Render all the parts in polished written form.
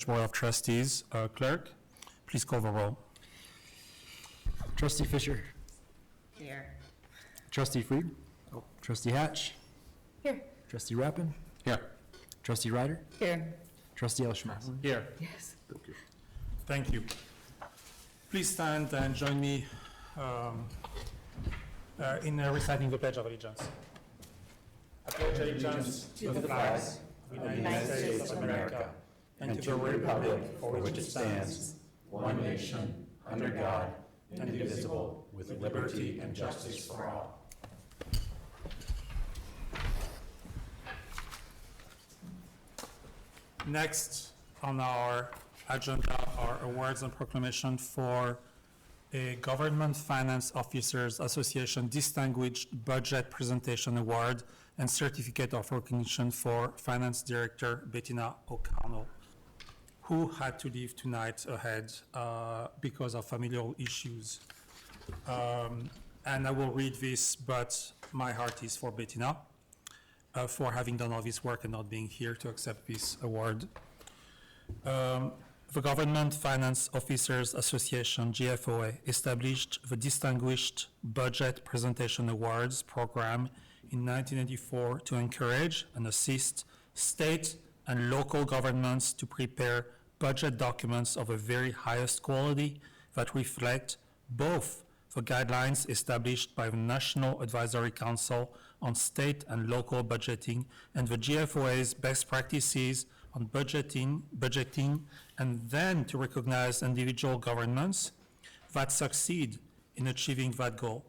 Board of Trustees. Clerk, please call the roll. Trustee Fisher. Here. Trustee Fried. Trustee Hatch. Here. Trustee Rappin. Here. Trustee Ryder. Here. Trustee Elshma. Here. Yes. Thank you. Please stand and join me in reciting the Pledge of Allegiance. I pledge allegiance to the flag of the United States of America and to the republic for which it stands, one nation, under God, indivisible, with liberty and justice for all. Next on our agenda are awards and proclamation for a Government Finance Officers Association Distinguished Budget Presentation Award and Certificate of Recognition for Finance Director Bettina O'Connell, who had to leave tonight ahead because of familial issues. And I will read this, but my heart is for Bettina for having done all this work and not being here to accept this award. The Government Finance Officers Association, GFOA, established the Distinguished Budget Presentation Awards program in 1984 to encourage and assist state and local governments to prepare budget documents of the very highest quality that reflect both the guidelines established by the National Advisory Council on State and Local Budgeting and the GFOA's best practices on budgeting, and then to recognize individual governments that succeed in achieving that goal.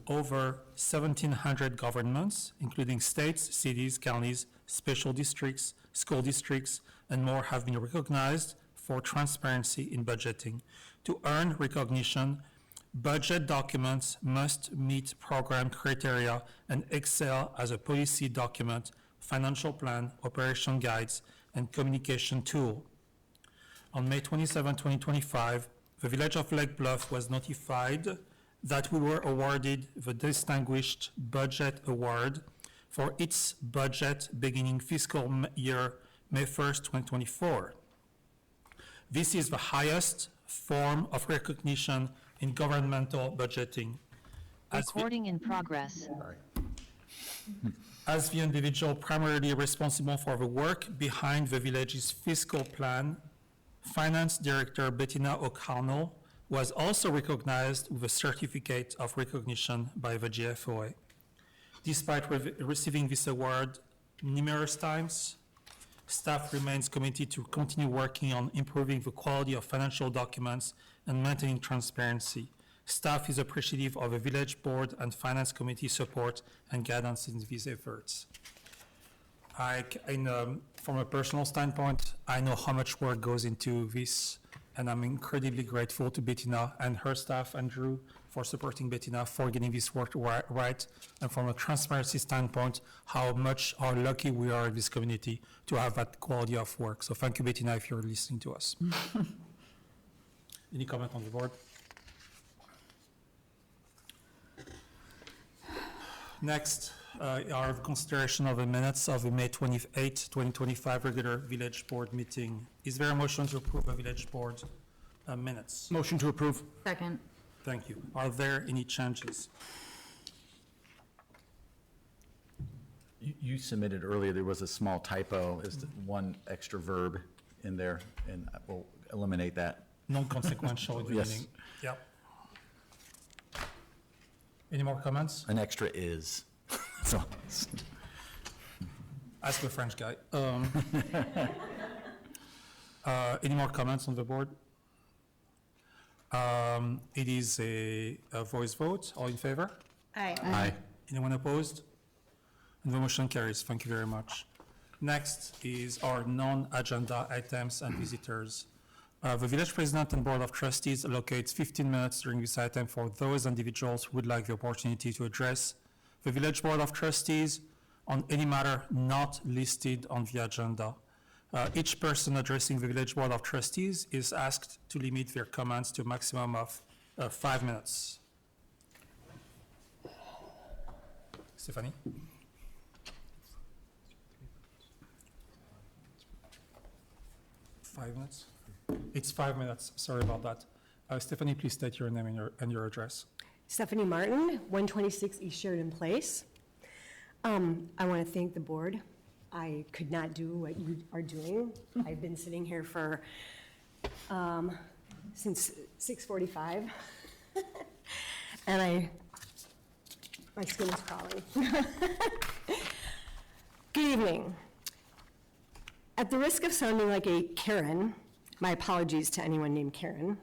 Over 1,700 governments, including states, cities, counties, special districts, school districts, and more, have been recognized for transparency in budgeting. To earn recognition, budget documents must meet program criteria and excel as a policy document, financial plan, operation guides, and communication tool. On May 27, 2025, the Village of Lake Bluff was notified that we were awarded the Distinguished Budget Award for its budget beginning fiscal year May 1st, 2024. This is the highest form of recognition in governmental budgeting. Recording in progress. As the individual primarily responsible for the work behind the village's fiscal plan, Finance Director Bettina O'Connell was also recognized with a certificate of recognition by the GFOA. Despite receiving this award numerous times, staff remains committed to continue working on improving the quality of financial documents and maintaining transparency. Staff is appreciative of the Village Board and Finance Committee support and guidance in these efforts. From a personal standpoint, I know how much work goes into this, and I'm incredibly grateful to Bettina and her staff, Andrew, for supporting Bettina, for getting this work right, and from a transparency standpoint, how lucky we are in this community to have that quality of work. So thank you, Bettina, if you're listening to us. Any comment on the board? Next, our consideration of the minutes of the May 28, 2025 regular Village Board meeting. Is there a motion to approve the Village Board minutes? Motion to approve. Second. Thank you. Are there any changes? You submitted earlier, there was a small typo, is one extra verb in there, and we'll eliminate that. Non-consequential in the Yes. meaning. Yep. Any more comments? An extra is. So, Ask the French guy. Any more comments on the board? It is a voice vote. All in favor? aye. Anyone opposed? And the motion carries. Thank you very much. Next is our non-agenda items and visitors. The Village President and Board of Trustees allocates 15 minutes during this item for those individuals who would like the opportunity to address the Village Board of Trustees on any matter not listed on the agenda. Each person addressing the Village Board of Trustees is asked to limit their comments to a maximum of 5 minutes. Stephanie? 5 minutes? It's 5 minutes, sorry about that. Stephanie, please state your name and your address. Stephanie Martin, 126 East Sheridan Place. I want to thank the board. I could not do what you are doing. I've been sitting here for, since 6:45. And my skin is crawling. Good evening. At the risk of sounding like a Karen, my apologies to anyone named Karen,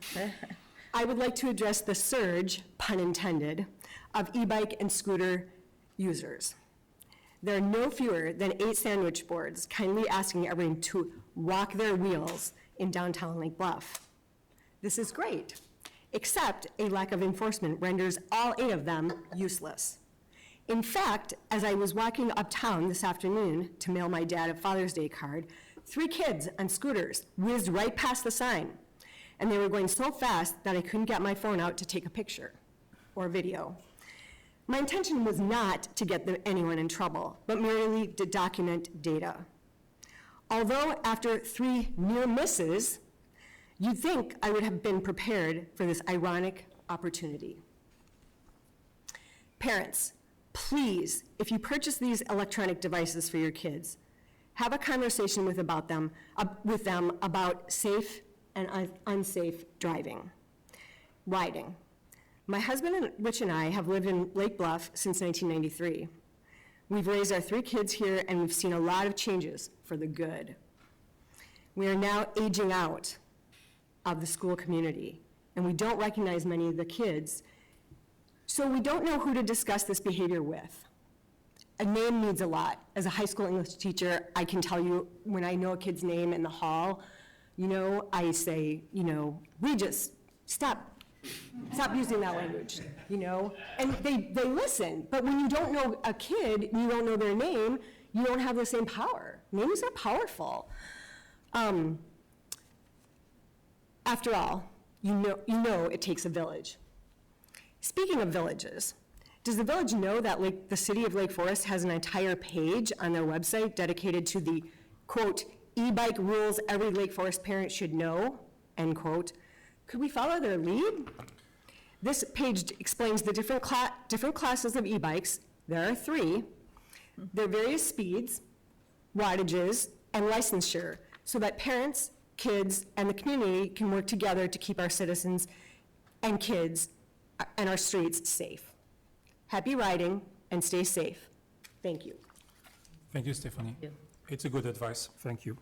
I would like to address the surge, pun intended, of e-bike and scooter users. There are no fewer than 8 sandwich boards kindly asking everyone to rock their wheels in downtown Lake Bluff. This is great, except a lack of enforcement renders all 8 of them useless. In fact, as I was walking uptown this afternoon to mail my dad a Father's Day card, 3 kids on scooters whizzed right past the sign, and they were going so fast that I couldn't get my phone out to take a picture or video. My intention was not to get anyone in trouble, but merely to document data. Although after 3 near misses, you'd think I would have been prepared for this ironic opportunity. Parents, please, if you purchase these electronic devices for your kids, have a conversation with them about safe and unsafe driving, riding. My husband, Rich, and I have lived in Lake Bluff since 1993. We've raised our 3 kids here, and we've seen a lot of changes for the good. We are now aging out of the school community, and we don't recognize many of the kids, so we don't know who to discuss this behavior with. A name means a lot. As a high school English teacher, I can tell you when I know a kid's name in the hall, I say, Regis, stop using that language, And they listen, but when you don't know a kid, you don't know their name, you don't have the same power. Names are powerful. After all, you know it takes a village. Speaking of villages, does the village know that the city of Lake Forest has an entire page on their website dedicated to the, quote, e-bike rules every Lake Forest parent should know, end quote? Could we follow their lead? This page explains the different classes of e-bikes. There are 3, their various speeds, wattages, and licensure, so that parents, kids, and the community can work together to keep our citizens and kids and our streets safe. Happy riding and stay safe. Thank you. Thank you, Stephanie. you. It's a good advice, thank you.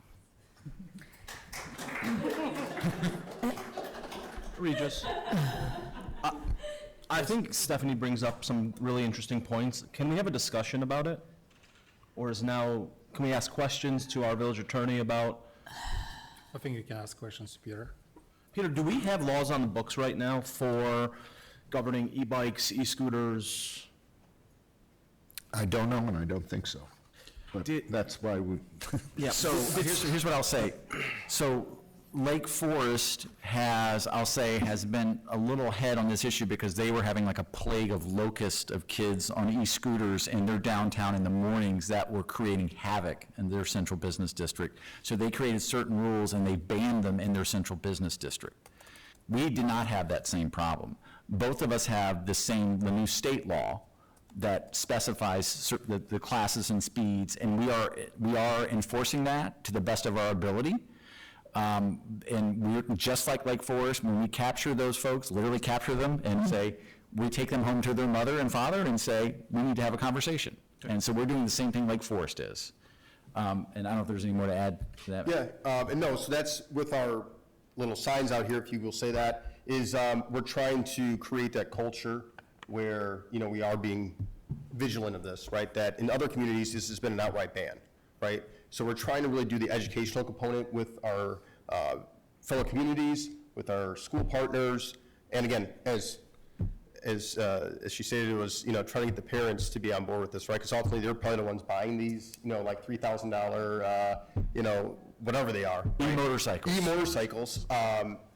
Regis. I think Stephanie brings up some really interesting points. Can we have a discussion about it? Or can we ask questions to our village attorney about? I think you can ask questions to Peter. Peter, do we have laws on the books right now for governing e-bikes, e-scooters? I don't know, and I don't think so. But that's why we, Yeah, so here's what I'll say. So Lake Forest has been a little ahead on this issue because they were having like a plague of locust of kids on e-scooters in their downtown in the mornings that were creating havoc in their central business district. So they created certain rules and they banned them in their central business district. We did not have that same problem. Both of us have the new state law that specifies the classes and speeds, and we are enforcing that to the best of our ability. And we're just like Lake Forest, when we capture those folks, literally capture them and say, we take them home to their mother and father and say, we need to have a conversation. And so we're doing the same thing Lake Forest is. And I don't know if there's any more to add to that. Yeah, and no, so that's with our little signs out here, if you will say that, is we're trying to create that culture where, we are being vigilant of this, right? That in other communities, this has been an outright ban, right? So we're trying to really do the educational component with our fellow communities, with our school partners, and again, as she stated, it was, trying to get the parents to be on board with this, right? Because ultimately, they're probably the ones buying these, like $3,000, whatever they are. E-motorcycles. E-motorcycles.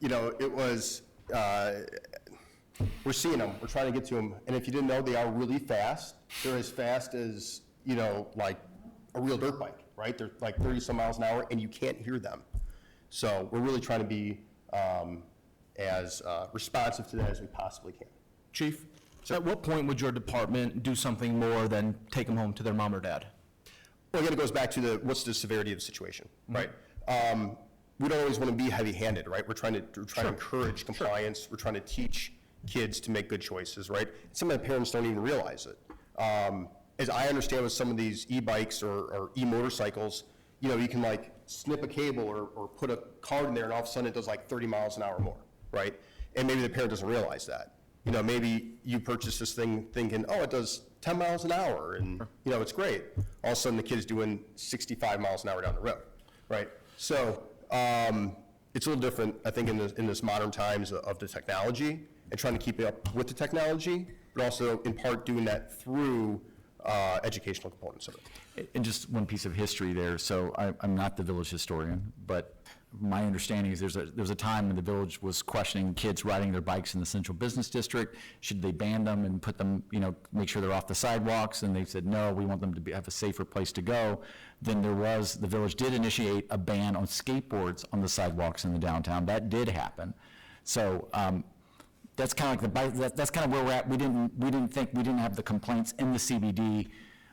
It was, we're seeing them, we're trying to get to them, and if you didn't know, they are really fast. They're as fast as, like a real dirt bike, right? They're like 30 some miles an hour, and you can't hear them. So we're really trying to be as responsive to that as we possibly can. Chief, at what point would your department do something more than take them home to their mom or dad? Well, again, it goes back to what's the severity of the situation, right? We don't always want to be heavy-handed, right? We're trying to encourage compliance. We're trying to teach kids to make good choices, right? Some of the parents don't even realize it. As I understand with some of these e-bikes or e-motorcycles, you know, you can like snip a cable or put a card in there and all of a sudden it does like 30 miles an hour more, right? And maybe the parent doesn't realize that. You know, maybe you purchase this thing thinking, oh, it does 10 miles an hour and, you know, it's great. All of a sudden the kid's doing 65 miles an hour down the road, right? So it's a little different, I think, in this modern times of the technology and trying to keep up with the technology, but also in part doing that through educational components of it. And just one piece of history there, so I'm not the village historian, but my understanding is there was a time when the village was questioning kids riding their bikes in the central business district. Should they ban them and put them, you know, make sure they're off the sidewalks? And they said, no, we want them to have a safer place to go. Then the village did initiate a ban on skateboards on the sidewalks in the downtown. That did happen. So that's kind of like the bike, that's kind of where we're at. We didn't have the complaints in the CBD,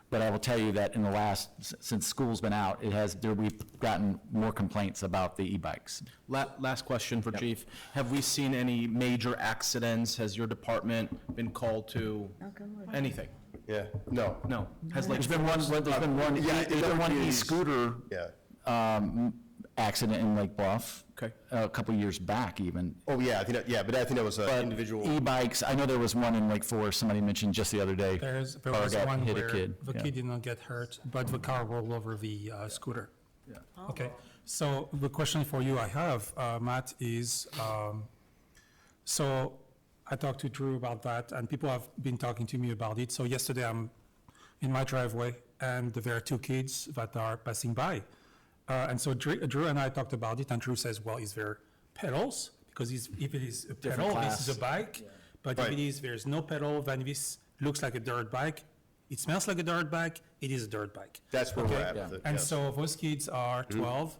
but I will tell you that in the since school's been out, we've gotten more complaints about the e-bikes. Last question for Chief. Have we seen any major accidents? Has your department been called to anything? Yeah, no. No. Has There's been one e-scooter accident in Lake Bluff. Okay. A couple years back even. Oh, yeah, I think that was an But individual. e-bikes, I know there was one in Lake Forest, somebody mentioned just the other day. There car was got one hit a where kid. the Yeah. kid did not get hurt, but the car rolled over the scooter. Yeah. Okay, so the question for you I have, Matt, is, so I talked to Drew about that, and people have been talking to me about it. So yesterday I'm in my driveway, and there are two kids that are passing by. And so Drew and I talked about it, and Drew says, well, is there pedals? Because if it is a pedal, this is a bike. But if there's no pedal, then this looks like a dirt bike. It smells like a dirt bike. It is a dirt bike. That's where we're Okay? at with it. And yes. so those kids are 12,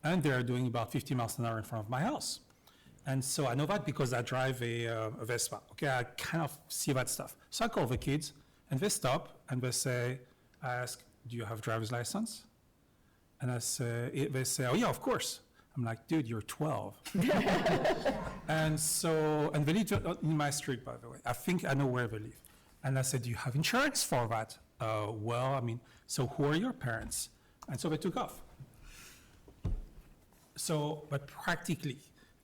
and they're doing about 50 miles an hour in front of my house. And so I know that because I drive a Vespa. Okay, I kind of see that stuff. So I call the kids, and they stop, and I ask, do you have a driver's license? And they say, oh yeah, of course. I'm like, dude, you're 12. And they live in my street, by the way. I think I know where they live. And I said, do you have insurance for that? Well, I mean, so who are your parents? And so they took off. So, but practically,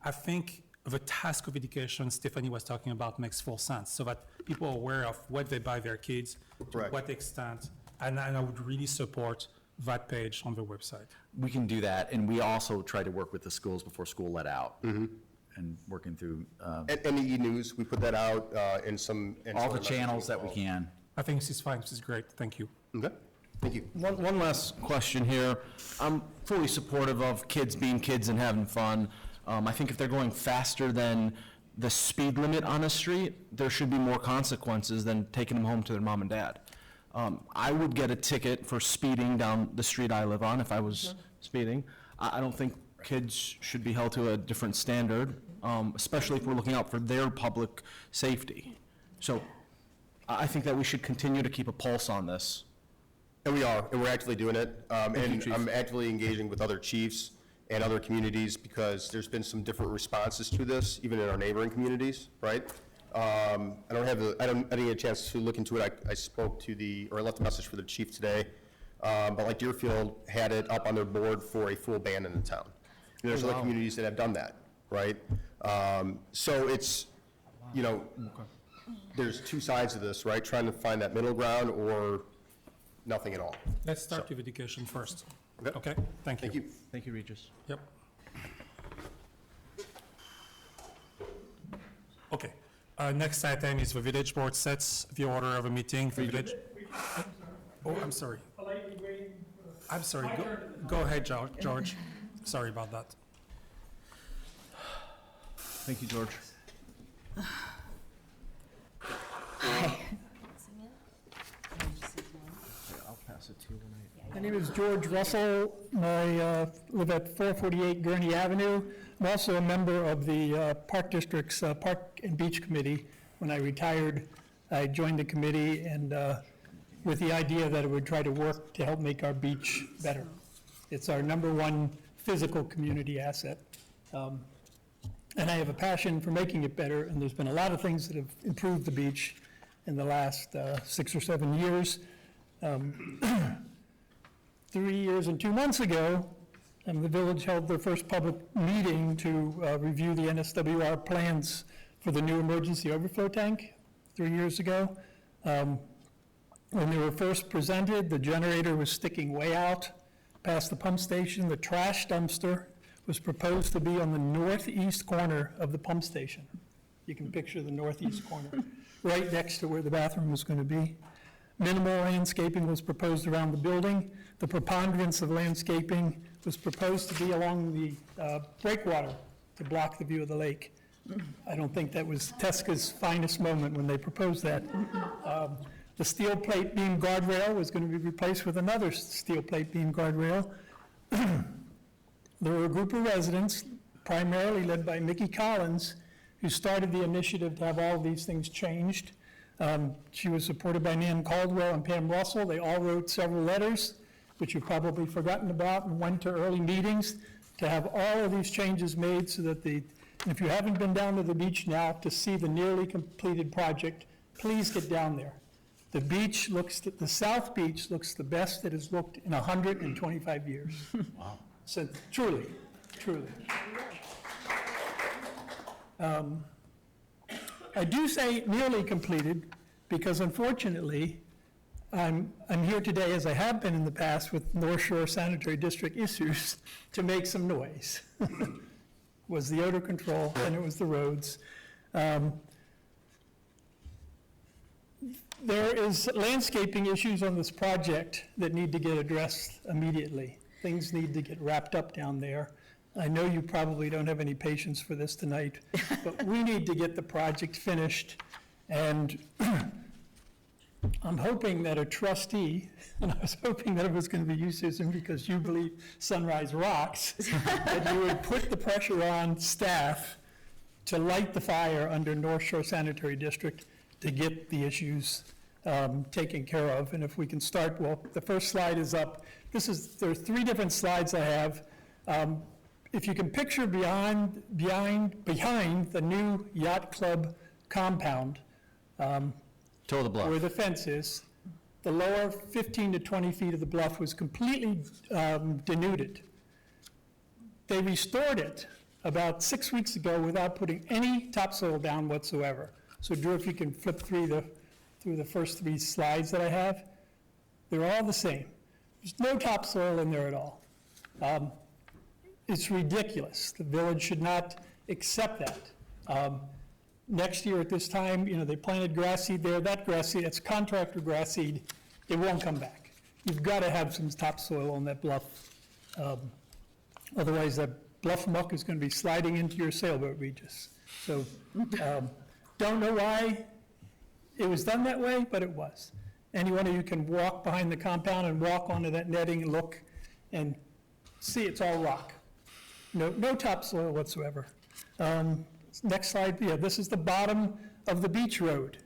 I think the task of education Stephanie was talking about makes full sense, so that people are aware of what they buy their kids, to Correct. what extent, and I would really support that page on the website. We can do that, and we also try to work with the schools before school let out. And working through And the e-news, we put that out in some. in all some the of the channels that we messaging. can. I think this is fine, this is great, thank you. Okay, thank you. One last question here. I'm fully supportive of kids being kids and having fun. I think if they're going faster than the speed limit on a street, there should be more consequences than taking them home to their mom and dad. I would get a ticket for speeding down the street I live on if I was speeding. I don't think kids should be held to a different standard, especially if we're looking out for their public safety. So I think that we should continue to keep a pulse on this. And we are, and we're actively doing it. And Chief. I'm actively engaging with other chiefs and other communities because there's been some different responses to this, even in our neighboring communities, right? I didn't get a chance to look into it. I spoke to I left a message for the chief today. But like Deerfield had it up on their board for a full ban in the town. And there's other communities that have done that, right? So it's, you know, there's two sides of this, right? Trying to find that middle ground or nothing at all. Let's start with education first. Okay. Okay, thank you. Thank you. Thank you, Regis. Yep. Okay, next item is the village board sets the order of a meeting for village. Oh, I'm sorry. I'm sorry, go ahead, George. Sorry about that. Thank you, George. I'll pass My name is George Russell. I live at 448 Gurney Avenue. I'm also a member of the Park District's Park and Beach Committee. When I retired, I joined the committee and with the idea that it would try to work to help make our beach better. It's our #1 physical community asset. And I have a passion for making it better, and there's been a lot of things that have improved the beach in the last 6 or 7 years. 3 years and 2 months ago, the village held their first public meeting to review the NSWR plans for the new emergency overflow tank 3 years ago. When they were first presented, the generator was sticking way out past the pump station. The trash dumpster was proposed to be on the northeast corner of the pump station. You can picture the northeast corner, right next to where the bathroom was going to be. Minimal landscaping was proposed around the building. The preponderance of landscaping was proposed to be along the breakwater to block the view of the lake. I don't think that was Tesca's finest moment when they proposed that. The steel plate beam guardrail was going to be replaced with another steel plate beam guardrail. There were a group of residents, primarily led by Mickey Collins, who started the initiative to have all of these things changed. She was supported by Nan Caldwell and Pam Russell. They all wrote several letters, which you've probably forgotten about, and went to early meetings to have all of these changes made so that and if you haven't been down to the beach now to see the nearly completed project, please get down there. The beach the South Beach looks the best it has looked in 125 years. Wow. So truly. I do say nearly completed because unfortunately, I'm here today, as I have been in the past, with North Shore Sanitary District issues to make some noise. Was the odor control, and it was the roads. There is landscaping issues on this project that need to get addressed immediately. Things need to get wrapped up down there. I know you probably don't have any patience for this tonight, but we need to get the project finished. And I'm hoping that a trustee, and I was hoping that it was going to be you, Susan, because you believe Sunrise rocks, that you would put the pressure on staff to light the fire under North Shore Sanitary District to get the issues taken care of. And if we can start, well, the first slide is up. There are 3 different slides I have. If you can picture behind the new yacht club compound, Toe the bluff. where the fence is, the lower 15 to 20 feet of the bluff was completely denuded. They restored it about 6 weeks ago without putting any topsoil down whatsoever. So Drew, if you can flip through the first 3 slides that I have, they're all the same. There's no topsoil in there at all. It's ridiculous. The village should not accept that. Next year at this time, they planted grass seed there. That grass seed, it's contractor grass seed. It won't come back. You've got to have some topsoil on that bluff. Otherwise, that bluff muck is going to be sliding into your sailboat, Regis. So don't know why it was done that way, but it was. Any one of you can walk behind the compound and walk onto that netting and look and see it's all rock. No topsoil whatsoever. Next slide, yeah, this is the bottom of the beach road.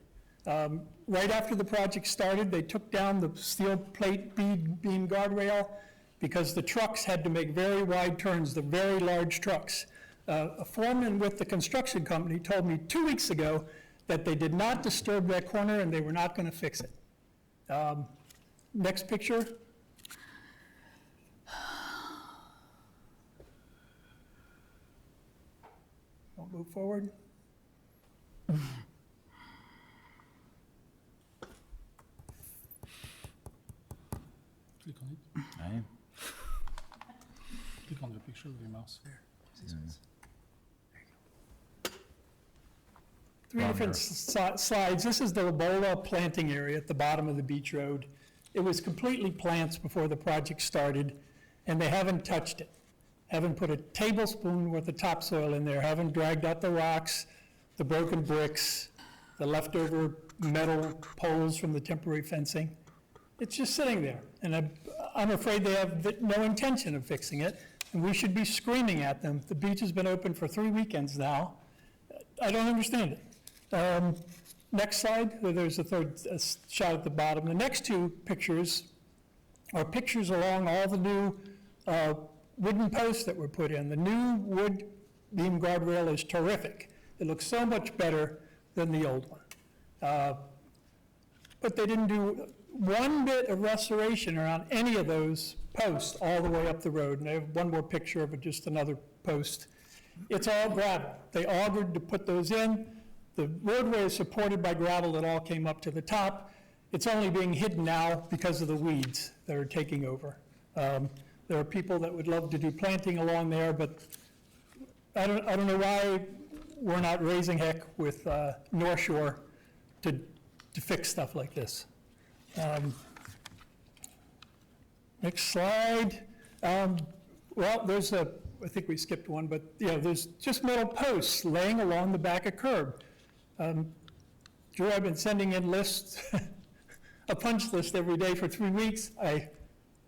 Right after the project started, they took down the steel plate beam guardrail because the trucks had to make very wide turns, the very large trucks. A foreman with the construction company told me 2 weeks ago that they did not disturb that corner and they were not going to fix it. Next picture. Don't move forward. Click on it. Aye. Click on the picture with your mouse. Three different slides. This is the Ebola planting area at the bottom of the beach road. It was completely plants before the project started, and they haven't touched it. Haven't put a tablespoon worth of topsoil in there, haven't dragged out the rocks, the broken bricks, the leftover metal poles from the temporary fencing. It's just sitting there, and I'm afraid they have no intention of fixing it, and we should be screaming at them. The beach has been open for 3 weekends now. I don't understand it. Next slide, there's a third shot at the bottom. The next two pictures are pictures along all the new wooden posts that were put in. The new wood beam guardrail is terrific. It looks so much better than the old one. But they didn't do one bit of restoration around any of those posts all the way up the road. And I have one more picture of it, just another post. It's all gravel. They augured to put those in. The roadway is supported by gravel that all came up to the top. It's only being hidden now because of the weeds that are taking over. There are people that would love to do planting along there, but I don't know why we're not raising heck with North Shore to fix stuff like this. Next slide. Well, there's I think we skipped one, but yeah, there's just metal posts laying along the back of curb. Drew, I've been sending in lists, a punch list every day for 3 weeks. I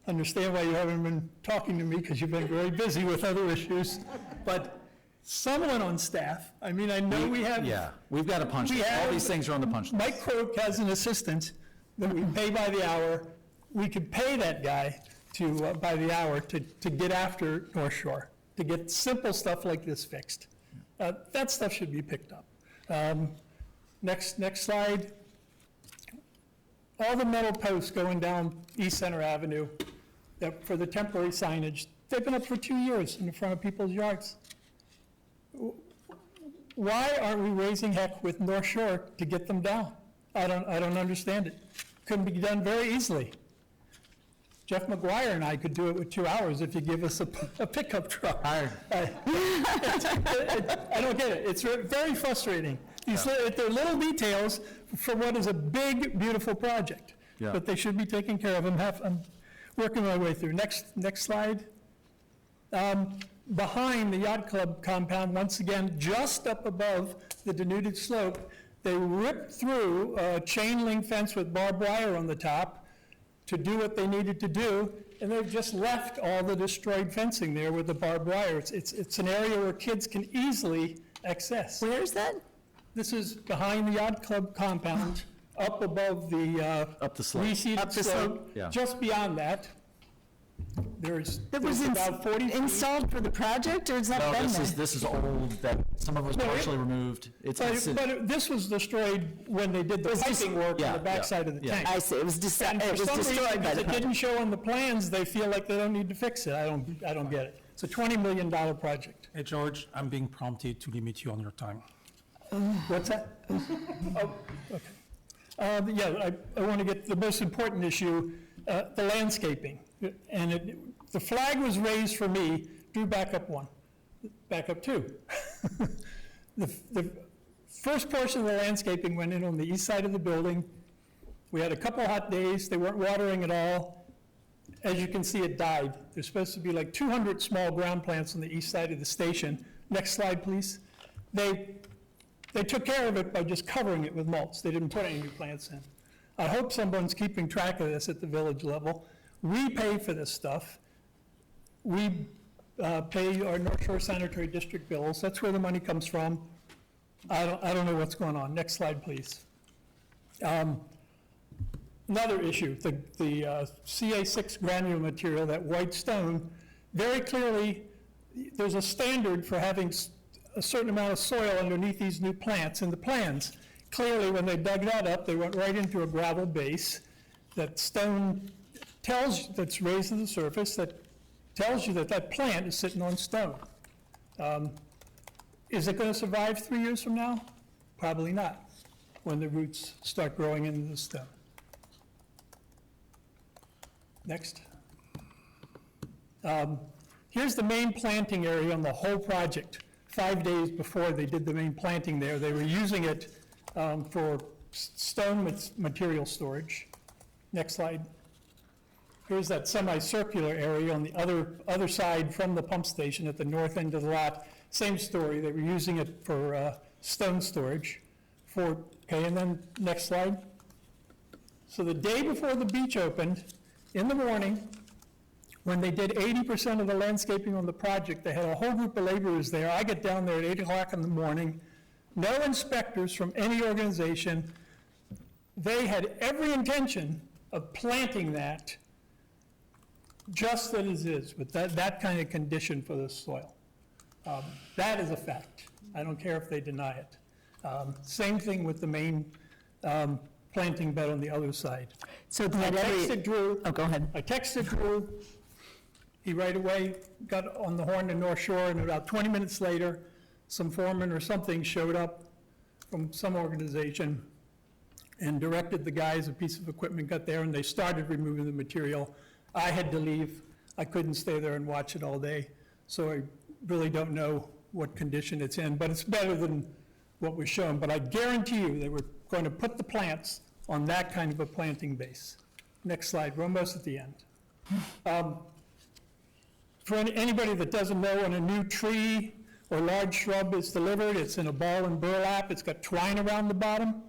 understand why you haven't been talking to me, because you've been very busy with other issues. But someone on staff, I mean, I know we have. Yeah, we've got a punch list. All these things are on the punch list. Mike Croak has an assistant that we pay by the hour. We could pay that guy to, by the hour, to get after North Shore, to get simple stuff like this fixed. That stuff should be picked up. Next slide. All the metal posts going down East Center Avenue for the temporary signage, they've been up for 2 years in the front of people's yards. Why aren't we raising heck with North Shore to get them down? I don't understand it. Couldn't be done very easily. Jeff McGuire and I could do it with 2 hours if you give us a pickup truck. I don't get it. It's very frustrating. They're little details for what is a big, beautiful project. Yeah. But they should be taken care of. I'm working my way through. Next slide. Behind the yacht club compound, once again, just up above the denuded slope, they ripped through a chain link fence with barbed wire on the top to do what they needed to do, and they've just left all the destroyed fencing there with the barbed wire. It's an area where kids can easily access. Where is that? This is behind the yacht club compound, up above the Up the slope. reseeded Up the slope. Yeah. Just beyond that, there's That was about 40 feet. installed for the project, or has that No, been there? this is old, that some of it was No, it- partially removed. But this was destroyed when they did the piping work on Yeah, the backside of the yeah. tank. I see, it was And destroyed for some reason, by because the it didn't show on the plans, they feel like they don't need to fix it. I don't get it. It's a $20 million project. Hey, George, I'm being prompted to limit you on your time. What's that? Oh, okay. Yeah, I want to get the most important issue, the landscaping. And the flag was raised for me. Drew, back up one. Back up two. The first portion of the landscaping went in on the east side of the building. We had a couple hot days. They weren't watering at all. As you can see, it died. There's supposed to be like 200 small ground plants on the east side of the station. Next slide, please. They took care of it by just covering it with mulch. They didn't put any new plants in. I hope someone's keeping track of this at the village level. We pay for this stuff. We pay our North Shore Sanitary District bills. That's where the money comes from. I don't know what's going on. Next slide, please. Another issue, the CA6 granule material, that white stone, very clearly, there's a standard for having a certain amount of soil underneath these new plants in the plans. Clearly, when they dug that up, they went right into a gravel base. That stone that's raised to the surface, that tells you that that plant is sitting on stone. Is it going to survive 3 years from now? Probably not, when the roots start growing into the stone. Next. Here's the main planting area on the whole project. 5 days before they did the main planting there, they were using it for stone material storage. Next slide. Here's that semicircular area on the other side from the pump station at the north end of the lot. Same story, they were using it for stone storage. Okay, and then next slide. So the day before the beach opened, in the morning, when they did 80% of the landscaping on the project, they had a whole group of laborers there. I get down there at 8 o'clock in the morning, no inspectors from any organization. They had every intention of planting that just as it is, with that kind of condition for the soil. That is a fact. I don't care if they deny it. Same thing with the main planting bed on the other side. So I that every, texted Drew. oh, go ahead. I texted Drew. He right away got on the horn to North Shore, and about 20 minutes later, some foreman or something showed up from some organization and directed the guys, a piece of equipment got there, and they started removing the material. I had to leave. I couldn't stay there and watch it all day, so I really don't know what condition it's in, but it's better than what was shown. But I guarantee you they were going to put the plants on that kind of a planting base. Next slide, we're almost at the end. For anybody that doesn't know, when a new tree or large shrub is delivered, it's in a ball and burlap, it's got twine around the bottom.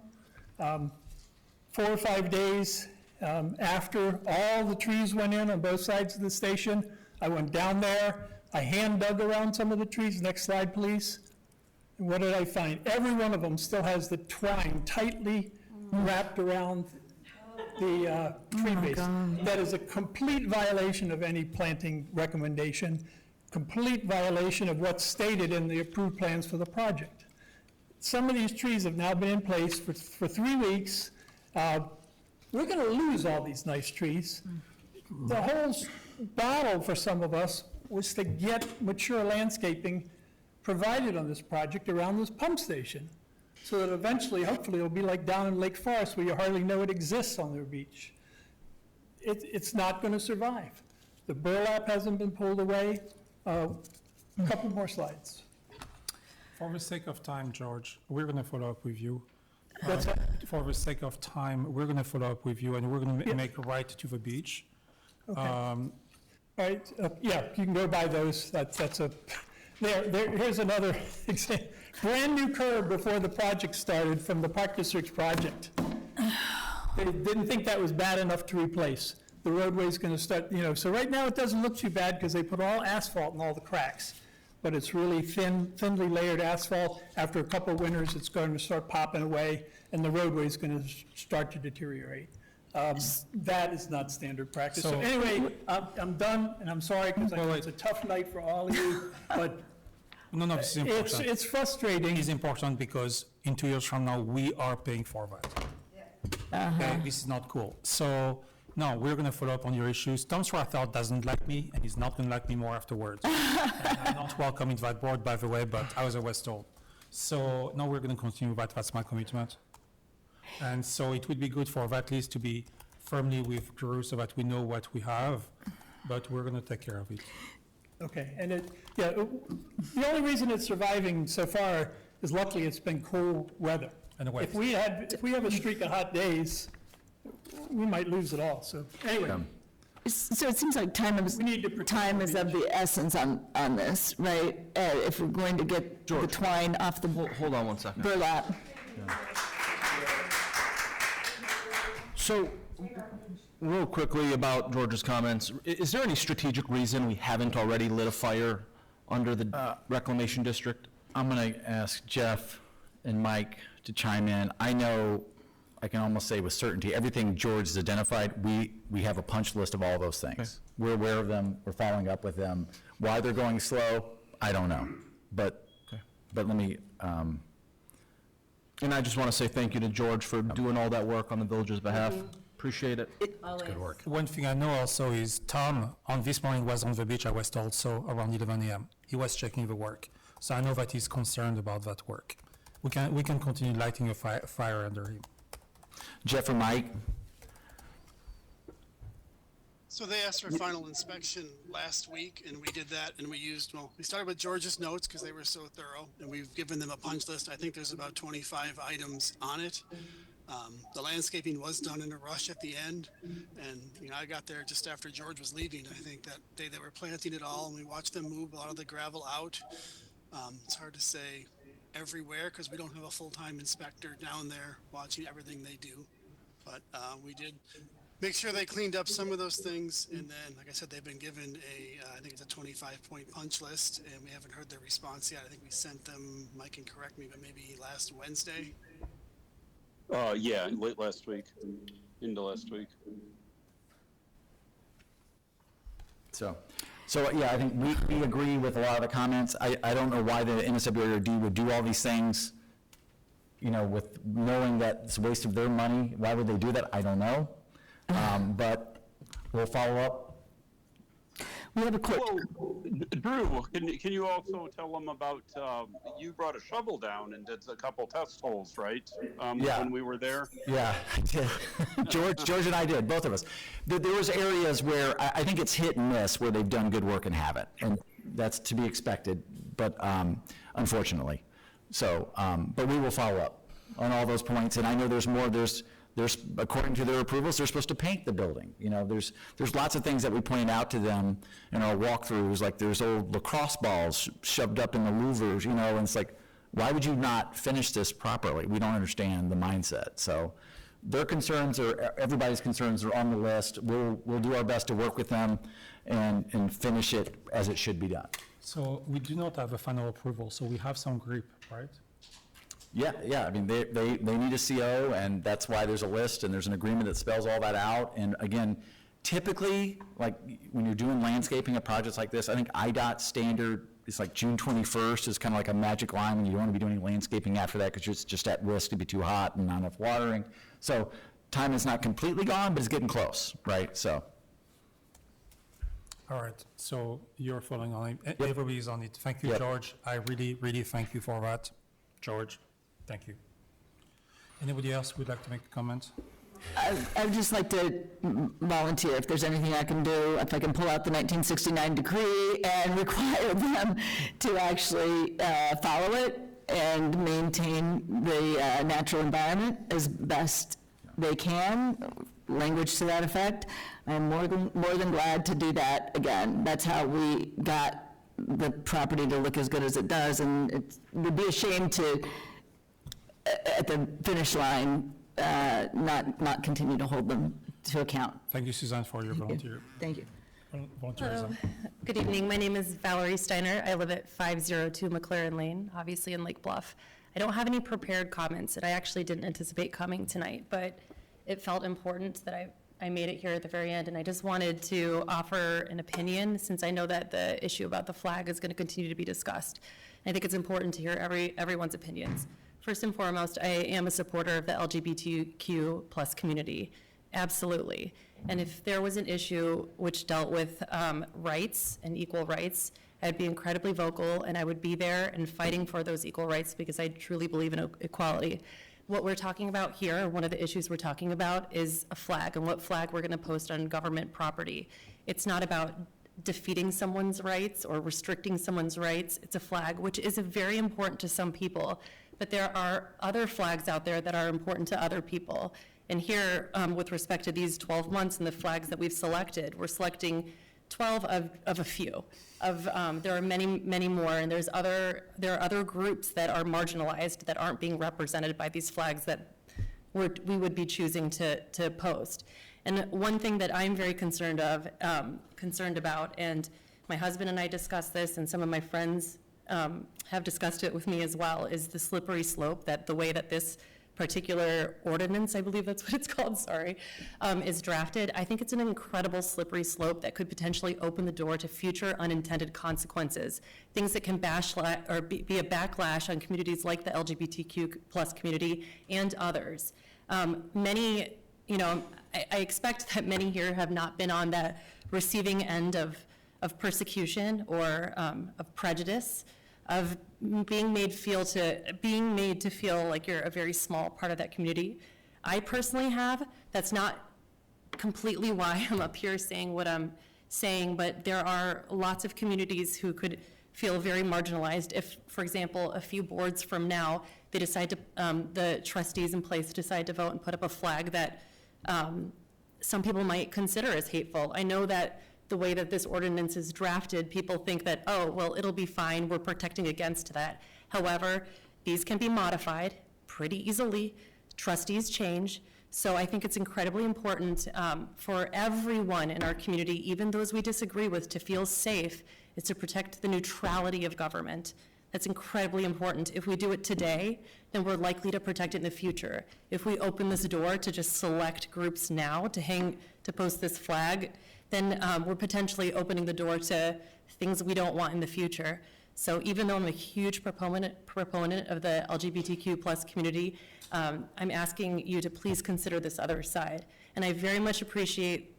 4 or 5 days after all the trees went in on both sides of the station, I went down there, I hand dug around some of the trees. Next slide, please. And what did I find? Every one of them still has the twine tightly wrapped around the tree base. That is a complete violation of any planting recommendation, complete violation of what's stated in the approved plans for the project. Some of these trees have now been in place for 3 weeks. We're going to lose all these nice trees. The whole battle for some of us was to get mature landscaping provided on this project around this pump station, so that eventually, hopefully, it'll be like down in Lake Forest where you hardly know it exists on their beach. It's not going to survive. The burlap hasn't been pulled away. A couple more slides. For the sake of time, George, we're going to follow up with you. What's that? For the sake of time, we're going to follow up with you, and we're going to make a right to the beach. Okay. All right, yeah, you can go by those. That's a, here's another example. Brand new curb before the project started from the Park District's project. They didn't think that was bad enough to replace. The roadway's going to start, so right now it doesn't look too bad because they put all asphalt in all the cracks. But it's really thinly layered asphalt. After a couple of winters, it's going to start popping away, and the roadway's going to start to deteriorate. That is not standard practice. So anyway, I'm done, and I'm sorry because I know it's a tough night for all of you, but No, this is important. it's frustrating. It's important because in 2 years from now, we are paying for that. Okay, this is not cool. So, no, we're going to follow up on your issues. Tom Swarthout doesn't like me, and he's not going to like me more afterwards. I'm not welcome in that board, by the way, but I was always told. So, no, we're going to continue that. That's my commitment. And so it would be good for that list to be firmly with Drew so that we know what we have, but we're going to take care of it. Okay, and the only reason it's surviving so far is luckily it's been cool weather. And wet. If we have a streak of hot days, we might lose it all, so anyway. So it seems like time is We need to protect time the is of the essence on this, right? If we're going to get the George. twine off the Hold on one second. burlap. So, real quickly about George's comments, is there any strategic reason we haven't already lit a fire under the reclamation district? I'm going to ask Jeff and Mike to chime in. I know, I can almost say with certainty, everything George has identified, we have a punch list of all those things. We're aware of them, we're following up with them. Why they're going slow, I don't know. But let me, And I just want to say thank you to George for doing all that work on the village's behalf. Appreciate it. Always. One thing I know also is Tom, on this morning, was on the beach, I was told, so around 11 a.m. He was checking the work. So I know that he's concerned about that work. We can continue lighting a fire under him. Jeff or Mike? So they asked for final inspection last week, and we did that, and we started with George's notes because they were so thorough, and we've given them a punch list. I think there's about 25 items on it. The landscaping was done in a rush at the end, and I got there just after George was leaving. I think that day they were planting it all, and we watched them move a lot of the gravel out. It's hard to say everywhere because we don't have a full-time inspector down there watching everything they do. But we did make sure they cleaned up some of those things. And then, like I said, they've been given I think it's a 25-point punch list, and we haven't heard their response yet. I think we sent them, Mike can correct me, but maybe last Wednesday. Yeah, late last week, into last week. So yeah, I think we agree with a lot of the comments. I don't know why the NSWRD would do all these things, you know, with knowing that it's a waste of their money. Why would they do that? I don't know. But we'll follow up. We have a quick, Well, Drew, can you also tell them about, you brought a shovel down and did a couple test holes, right? Yeah. When we were there? Yeah, I did. George and I did, both of us. There was areas where I think it's hit and miss where they've done good work and haven't, and that's to be expected, but unfortunately. So, but we will follow up on all those points, and I know there's more. There's according to their approvals, they're supposed to paint the building. You know, there's lots of things that we pointed out to them in our walkthroughs, like there's old lacrosse balls shoved up in the louvers, you know, and it's like, why would you not finish this properly? We don't understand the mindset. So their concerns everybody's concerns are on the list. We'll do our best to work with them and finish it as it should be done. So we do not have a final approval, so we have some grip, right? Yeah, I mean, they need a CO, and that's why there's a list, and there's an agreement that spells all that out. And again, typically, like, when you're doing landscaping at projects like this, I think IDOT standard is like June 21st is kind of like a magic line when you don't want to be doing landscaping after that, because it's just at risk to be too hot and not enough watering. So time is not completely gone, but it's getting close, right? So. All right, so you're following on it. Everybody's on it. Thank you, Yep. George. I really, really thank you for that. George, thank you. Anybody else would like to make a comment? I'd just like to volunteer if there's anything I can do, if I can pull out the 1969 decree and require them to actually follow it and maintain the natural environment as best they can, language to that effect. I'm more than glad to do that again. That's how we got the property to look as good as it does, and it would be a shame to, at the finish line, not continue to hold them to account. Thank you, Suzanne, for your volunteer. Thank you. Volunteerism. Good evening. My name is Valerie Steiner. I live at 502 McLaren Lane, obviously in Lake Bluff. I don't have any prepared comments, and I actually didn't anticipate coming tonight, but it felt important that I made it here at the very end, and I just wanted to offer an opinion, since I know that the issue about the flag is going to continue to be discussed. I think it's important to hear everyone's opinions. First and foremost, I am a supporter of the LGBTQ plus community, absolutely. And if there was an issue which dealt with rights and equal rights, I'd be incredibly vocal, and I would be there and fighting for those equal rights, because I truly believe in equality. What we're talking about here, one of the issues we're talking about, is a flag, and what flag we're going to post on government property. It's not about defeating someone's rights or restricting someone's rights. It's a flag, which is very important to some people, but there are other flags out there that are important to other people. And here, with respect to these 12 months and the flags that we've selected, we're selecting 12 of a few. There are many more, and there are other groups that are marginalized that aren't being represented by these flags that we would be choosing to post. And one thing that I'm very concerned about, and my husband and I discussed this, and some of my friends have discussed it with me as well, is the slippery slope, that the way that this particular ordinance, I believe that's what it's called, sorry, is drafted. I think it's an incredible slippery slope that could potentially open the door to future unintended consequences, things that can be a backlash on communities like the LGBTQ plus community and others. I expect that many here have not been on the receiving end of persecution or of prejudice, of being made to feel like you're a very small part of that community. I personally have. That's not completely why I'm up here saying what I'm saying, but there are lots of communities who could feel very marginalized if, for example, a few boards from now, they decide to, the trustees in place decide to vote and put up a flag that some people might consider as hateful. I know that the way that this ordinance is drafted, people think that, oh, well, it'll be fine, we're protecting against that. However, these can be modified pretty easily. Trustees change. So I think it's incredibly important for everyone in our community, even those we disagree with, to feel safe, is to protect the neutrality of government. That's incredibly important. If we do it today, then we're likely to protect it in the future. If we open this door to just select groups now to post this flag, then we're potentially opening the door to things we don't want in the future. So even though I'm a huge proponent of the LGBTQ plus community, I'm asking you to please consider this other side. And I very much appreciate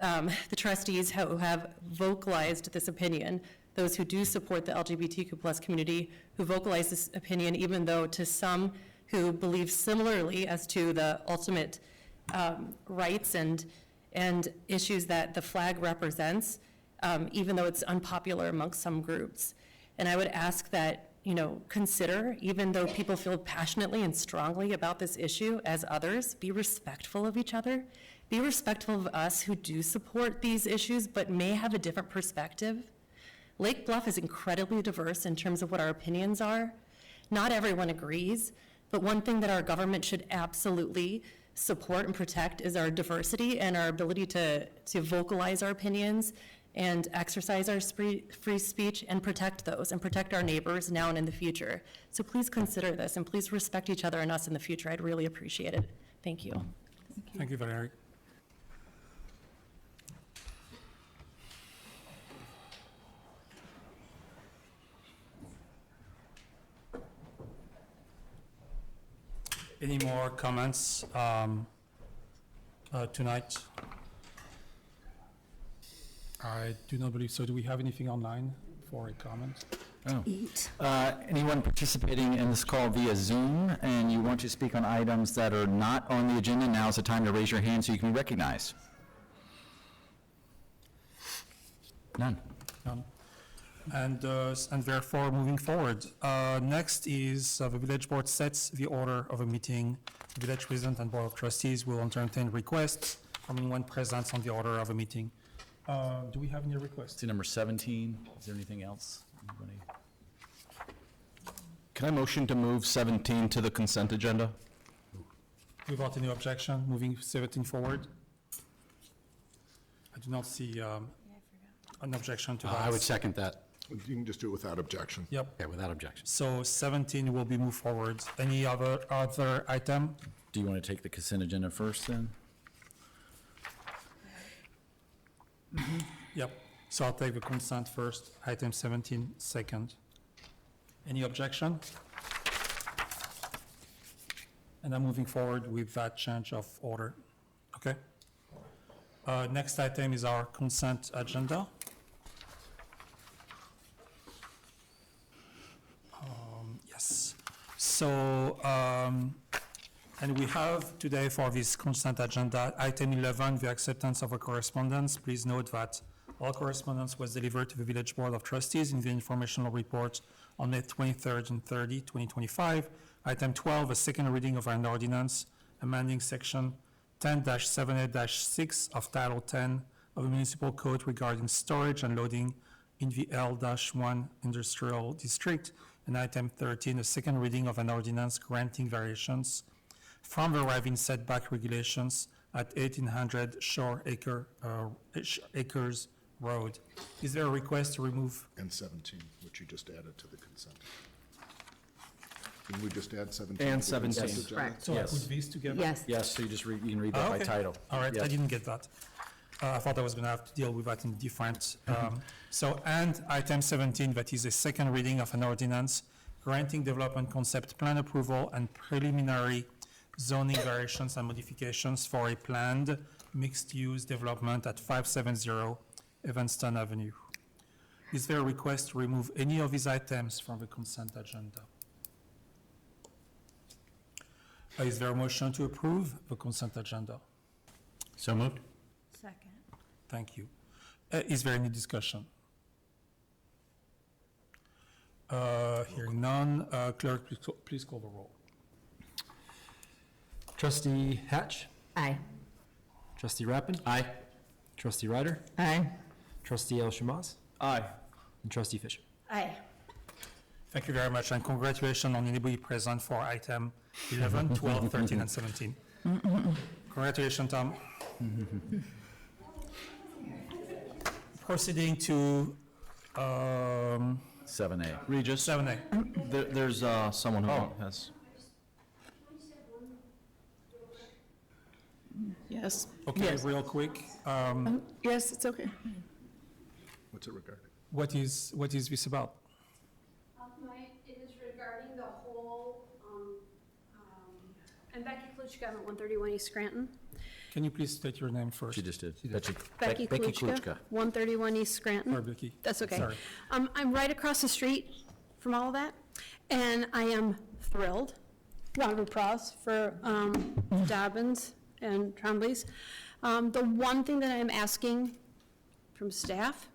the trustees who have vocalized this opinion, those who do support the LGBTQ plus community, who vocalize this opinion, even though to some who believe similarly as to the ultimate rights and issues that the flag represents, even though it's unpopular amongst some groups. And I would ask that, consider, even though people feel passionately and strongly about this issue as others, be respectful of each other. Be respectful of us who do support these issues but may have a different perspective. Lake Bluff is incredibly diverse in terms of what our opinions are. Not everyone agrees, but one thing that our government should absolutely support and protect is our diversity and our ability to vocalize our opinions and exercise our free speech and protect those and protect our neighbors now and in the future. So please consider this and please respect each other and us in the future. I'd really appreciate it. Thank you. Thank you, Valerie. Any more comments tonight? I do not believe so. Do we have anything online for a comment? Anyone participating in this call via Zoom and you want to speak on items that are not on the agenda, now's the time to raise your hand so you can be recognized. None. None. And therefore, moving forward, next is the village board sets the order of a meeting. The village president and board of trustees will entertain requests from anyone present on the order of a meeting. Do we have any requests? See number 17. Is there anything else? Anybody? Can I motion to move 17 to the consent agenda? Without any objection, moving 17 forward. I do not see an objection to that. I would second that. You can just do it without objection. Yep. Yeah, without objection. So 17 will be moved forward. Any other item? Do you want to take the consent agenda first then? Yep. So I'll take the consent first, item 17 second. Any objection? And I'm moving forward with that change of order. Okay? Next item is our consent agenda. Yes. So, and we have today for this consent agenda, item 11, the acceptance of a correspondence. Please note that all correspondence was delivered to the Village Board of Trustees in the informational report on May 23rd and 30, 2025. Item 12, a second reading of an ordinance amending section 10-78-6 of Title 10 of the Municipal Code regarding storage and loading in the L-1 Industrial District. And item 13, a second reading of an ordinance granting variations from the ravine setback regulations at 1800 Shore Acres Road. Is there a request to remove? And 17, which you just added to the consent. Didn't we just add 17? And to the consent 17. agenda? Correct. So I Yes. put these together? Yes. Yes, so you just you can read that by Okay. title. All right, I Yes. didn't get that. I thought I was going to have to deal with that in different. So, and item 17, that is a second reading of an ordinance granting development concept plan approval and preliminary zoning variations and modifications for a planned mixed-use development at 570 Evanston Avenue. Is there a request to remove any of these items from the consent agenda? Is there a motion to approve the consent agenda? So moved. Second. Thank you. Is there any discussion? Hearing none, clerk, please call the roll. Trustee Hatch? Aye. Trustee Rappin? Aye. Trustee Ryder? Aye. Trustee El Shamaz? Aye. And Trustee Fisher? Aye. Thank you very much, and congratulations on anybody present for item 11, 12, 13, and 17. Congratulations, Tom. Proceeding to 7A. Regis, 7A. there's someone who has. Yes. Okay, Yes. real quick. Yes, it's okay. What's it regarding? What is this about? It is regarding the whole, I'm Becky Kluchka, I'm at 131 East Scranton. Can you please state your name first? She just did. Becky Kluchka, 131 East Scranton. Sorry, Becky. That's okay. Sorry. I'm right across the street from all of that, and I am thrilled. Round of applause for Dobbins and Trombley's. The one thing that I'm asking from staff,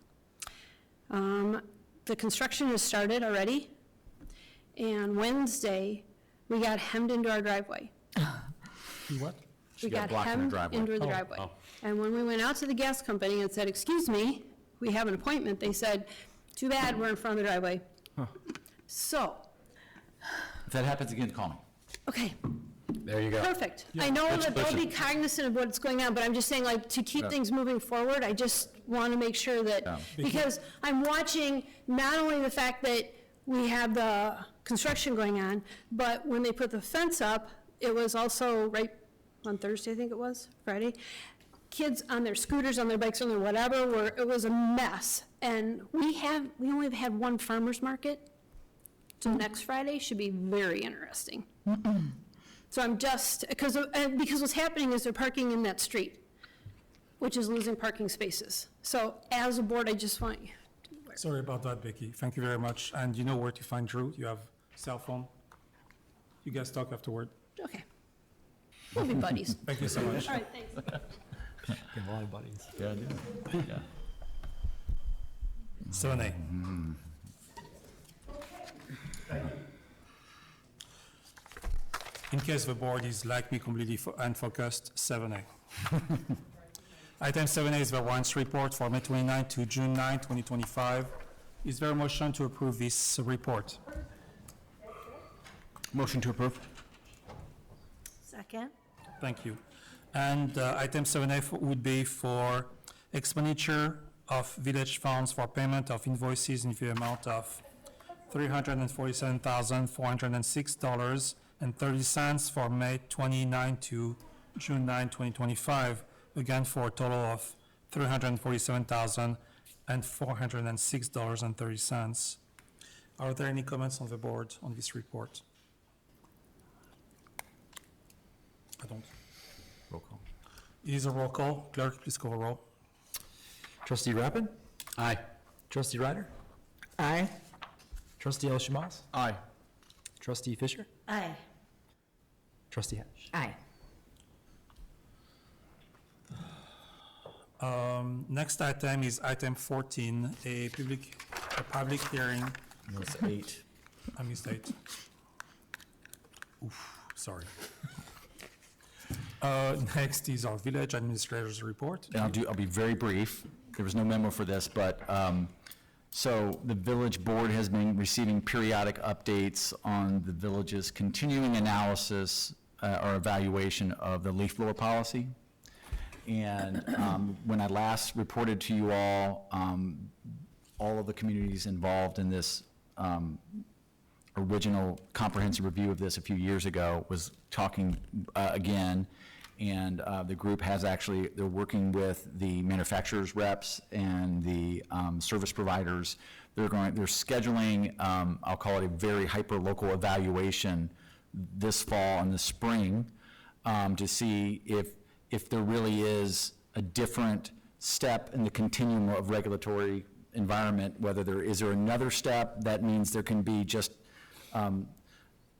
the construction has started already, and Wednesday, we got hemmed into our driveway. What? We got got blocked in her hemmed driveway. into the driveway. And when we went out to the gas company and said, excuse me, we have an appointment, they said, too bad, we're in front of the driveway. So, If that happens again, call me. okay, There you go. perfect. I know that they'll be cognizant of what's going on, but I'm just saying, like, to keep things moving forward, I just want to make sure that, because I'm watching not only the fact that we have the construction going on, but when they put the fence up, it was also right on Thursday, I think it was, Friday, kids on their scooters, on their bikes, on their whatever, where it was a mess. And we only have had one farmer's market, so next Friday should be very interesting. So I'm just, because what's happening is they're parking in that street, which is losing parking spaces. So as a board, I just want you to be aware. Sorry about that, Becky. Thank you very much. And you know where to find Drew? You have cell phone? You guys talk afterward. Okay. We'll be buddies. Thank you so much. All right, thanks. A lot of buddies. Yeah, I do. Yeah. 7A. In case the board is like me, completely unfocused, 7A. Item 7A is the warrants report for May 29 to June 9, 2025. Is there a motion to approve this report? Motion to approve. Second. Thank you. And item 7A would be for expenditure of village funds for payment of invoices in the amount of $347,406.30 for May 29 to June 9, 2025. Again, for a total of $347,406.30. Are there any comments on the board on this report? I don't. Roll call. It is a roll call. Clerk, please call a roll. Trustee Rappin? Aye. Trustee Ryder? Aye. Trustee El Shamas? Aye. Trustee Fisher? Aye. Trustee Hatch? Aye. Next item is item 14, a public hearing. That's 8. I missed 8. Oof, sorry. Next is our village administrator's report. And I'll be very brief. There was no memo for this, but, so the village board has been receiving periodic updates on the village's continuing analysis or evaluation of the leaf blower policy. And when I last reported to you all of the communities involved in this original comprehensive review of this a few years ago was talking again, and the group has actually, they're working with the manufacturers reps and the service providers. They're scheduling, I'll call it a very hyper-local evaluation this fall and this spring to see if there really is a different step in the continuum of regulatory environment, whether is there another step that means there can be just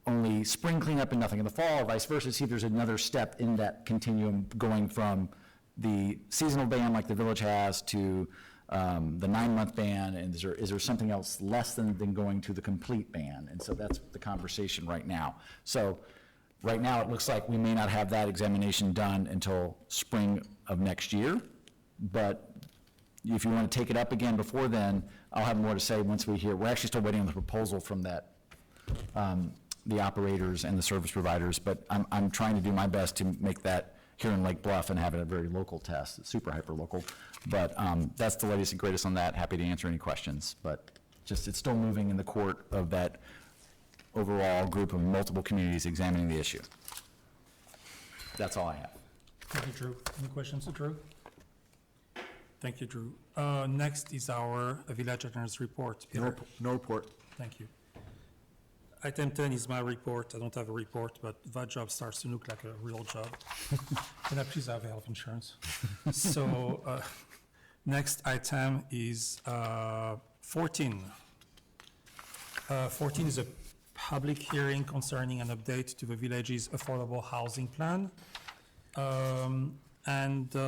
only spring cleanup and nothing in the fall, or vice versa. See if there's another step in that continuum going from the seasonal ban like the village has to the 9-month ban, and is there something else less than going to the complete ban? And so that's the conversation right now. So right now, it looks like we may not have that examination done until spring of next year, but if you want to take it up again before then, I'll have more to say once we hear. We're actually still waiting on the proposal from that the operators and the service providers, but I'm trying to do my best to make that here in Lake Bluff and have it a very local test. It's super hyper local, but that's the latest and greatest on that. Happy to answer any questions, but just it's still moving in the court of that overall group of multiple communities examining the issue. That's all I have. Thank you, Drew. Any questions to Drew? Thank you, Drew. Next is our village attorney's report. Peter. No report. Thank you. Item 10 is my report. I don't have a report, but that job starts to look like a real job. And I please have health insurance. So, next item is 14. 14 is a public hearing concerning an update to the village's affordable housing plan.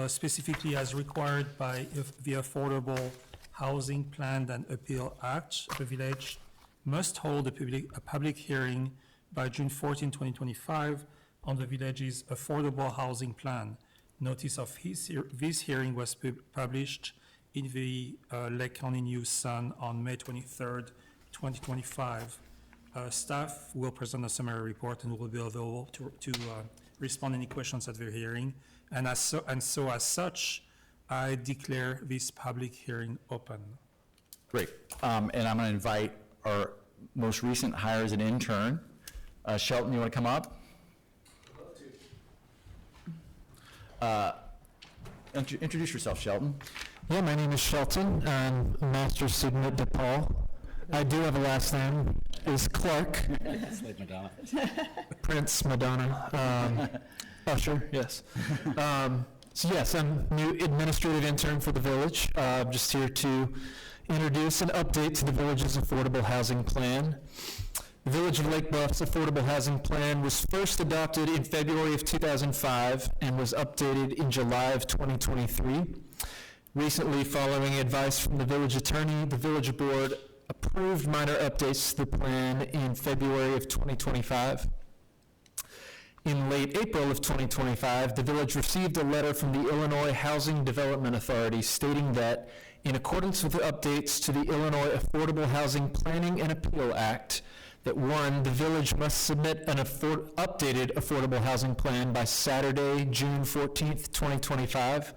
Specifically as required by the Affordable Housing Plan and Appeal Act, the village must hold a public hearing by June 14, 2025 on the village's affordable housing plan. Notice of this hearing was published in the Lake County News Sun on May 23rd, 2025. Staff will present a summary report and will be available to respond any questions at the hearing. And as such, I declare this public hearing open. Great. And I'm going to invite our most recent hire as an intern. Shelton, you want to come up? Introduce yourself, Shelton. Yeah, my name is Shelton. I'm Master Signet DePaul. I do have a last name. Is Clark. Slave Madonna. Prince Madonna. Usher, yes. So yes, I'm new administrative intern for the village. Just here to introduce an update to the village's affordable housing plan. The Village of Lake Bluff's affordable housing plan was first adopted in February of 2005 and was updated in July of 2023. Recently, following advice from the village attorney, the village board approved minor updates to the plan in February of 2025. In late April of 2025, the village received a letter from the Illinois Housing Development Authority stating that, in accordance with the updates to the Illinois Affordable Housing Planning and Appeal Act, that one, the village must submit an updated affordable housing plan by Saturday, June 14th, 2025,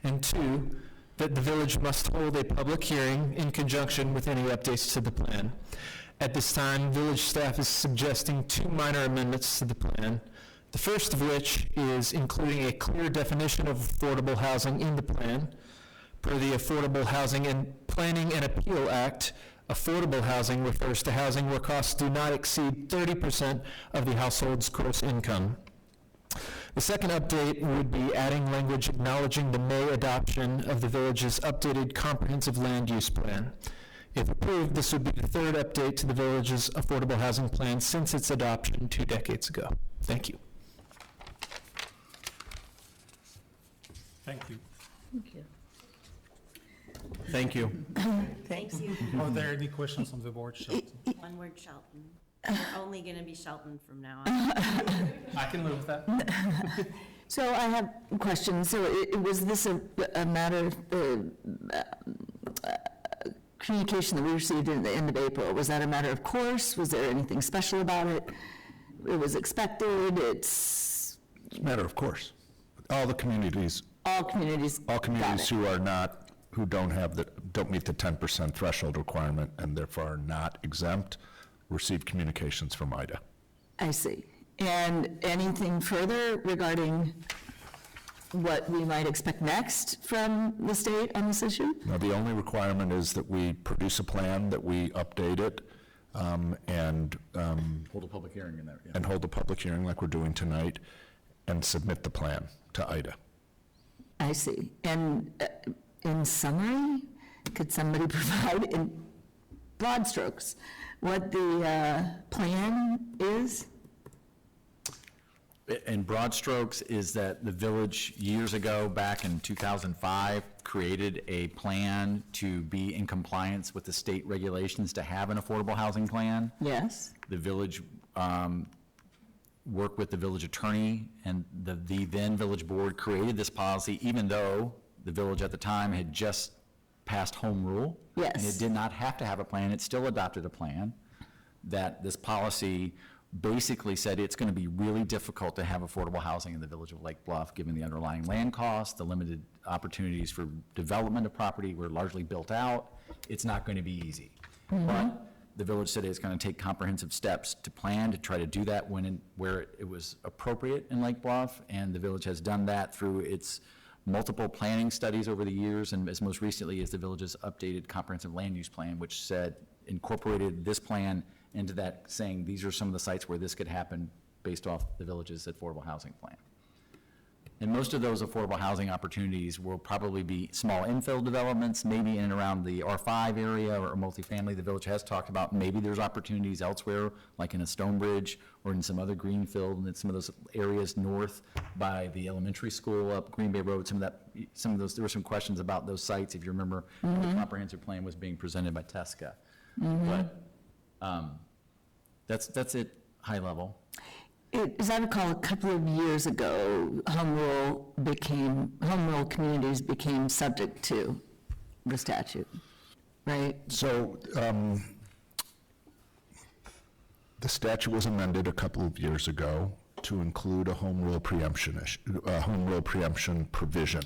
and two, that the village must hold a public hearing in conjunction with any updates to the plan. At this time, village staff is suggesting two minor amendments to the plan. The first of which is including a clear definition of affordable housing in the plan. Per the Affordable Housing and Planning and Appeal Act, affordable housing refers to housing where costs do not exceed 30% of the household's gross income. The second update would be adding language acknowledging the May adoption of the village's updated comprehensive land use plan. If approved, this would be the third update to the village's affordable housing plan since its adoption 2 decades ago. Thank you. Thank you. Thank you. Thank you. Thanks. Are there any questions on the board, Shelton? One word, Shelton. You're only going to be Shelton from now on. I can live with that. So I have questions. So was this a matter of communication that we received in the end of April? Was that a matter of course? Was there anything special about it? It was expected? It's a matter of course. All communities got it. who don't meet the 10% threshold requirement and therefore are not exempt, receive communications from IDA. I see. And anything further regarding what we might expect next from the state on this issue? Now, the only requirement is that we produce a plan, that we update it, and Hold a public hearing in there. Yeah. and hold a public hearing like we're doing tonight, and submit the plan to IDA. I see. And in summary, could somebody provide in broad strokes what the plan is? In broad strokes is that the village years ago, back in 2005, created a plan to be in compliance with the state regulations to have an affordable housing plan. Yes. The village worked with the village attorney, and the then village board created this policy, even though the village at the time had just passed home rule. Yes. And it did not have to have a plan. It still adopted a plan that this policy basically said it's going to be really difficult to have affordable housing in the village of Lake Bluff, given the underlying land costs, the limited opportunities for development of property. We're largely built out. It's not going to be easy. But the village said it's going to take comprehensive steps to plan to try to do that where it was appropriate in Lake Bluff, and the village has done that through its multiple planning studies over the years, and as most recently as the village's updated comprehensive land use plan, which said, incorporated this plan into that, saying these are some of the sites where this could happen based off the village's affordable housing plan. And most of those affordable housing opportunities will probably be small infill developments, maybe in and around the R5 area or multifamily. The village has talked about maybe there's opportunities elsewhere, like in a Stonebridge or in some other greenfield, and in some of those areas north by the elementary school up Green Bay Road. Some of those, there were some questions about those sites, if you remember, the comprehensive plan was being presented by TESCA. But that's it, high level. As I recall, a couple of years ago, home rule communities became subject to the statute, right? So the statute was amended a couple of years ago to include a home rule preemption provision.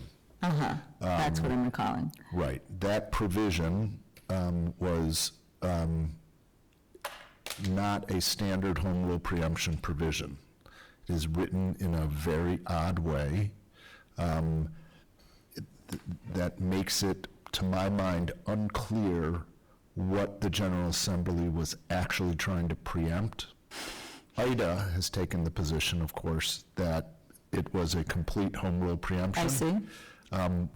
That's what I'm recalling. Right. That provision was not a standard home rule preemption provision. It is written in a very odd way that makes it, to my mind, unclear what the General Assembly was actually trying to preempt. IDA has taken the position, of course, that it was a complete home rule preemption. I see.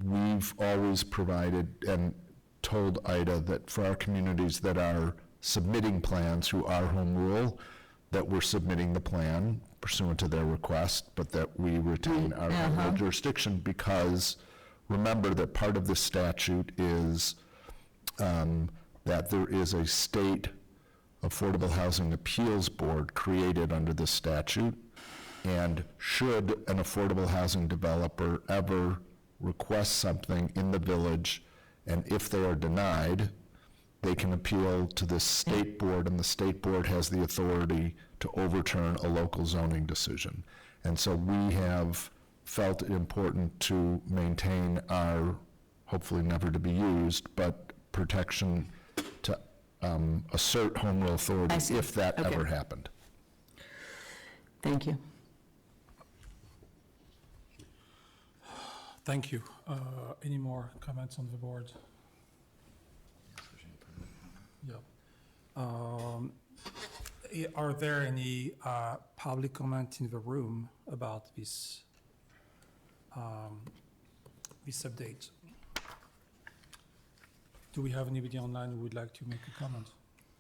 We've always provided and told IDA that for our communities that are submitting plans who are home rule, that we're submitting the plan pursuant to their request, but that we retain our home rule jurisdiction, because remember that part of the statute is that there is a state affordable housing appeals board created under this statute, and should an affordable housing developer ever request something in the village, and if they are denied, they can appeal to this state board, and the state board has the authority to overturn a local zoning decision. And so we have felt it important to maintain our, hopefully never to be used, but protection to assert home rule authority if that ever happened. Thank you. Thank you. Any more comments on the board? Yeah. Are there any public comment in the room about this this update? Do we have anybody online who would like to make a comment?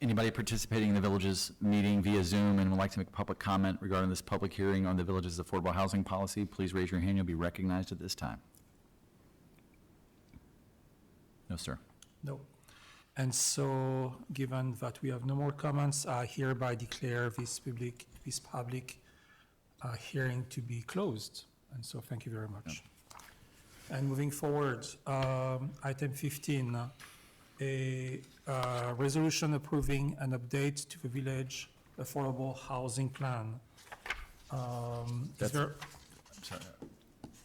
Anybody participating in the village's meeting via Zoom and would like to make a public comment regarding this public hearing on the village's affordable housing policy, please raise your hand. You'll be recognized at this time. No, sir. No. And so, given that we have no more comments, I hereby declare this public hearing to be closed. And so, thank you very much. And moving forward, item 15, a resolution approving an update to the village affordable housing plan. I'm sorry.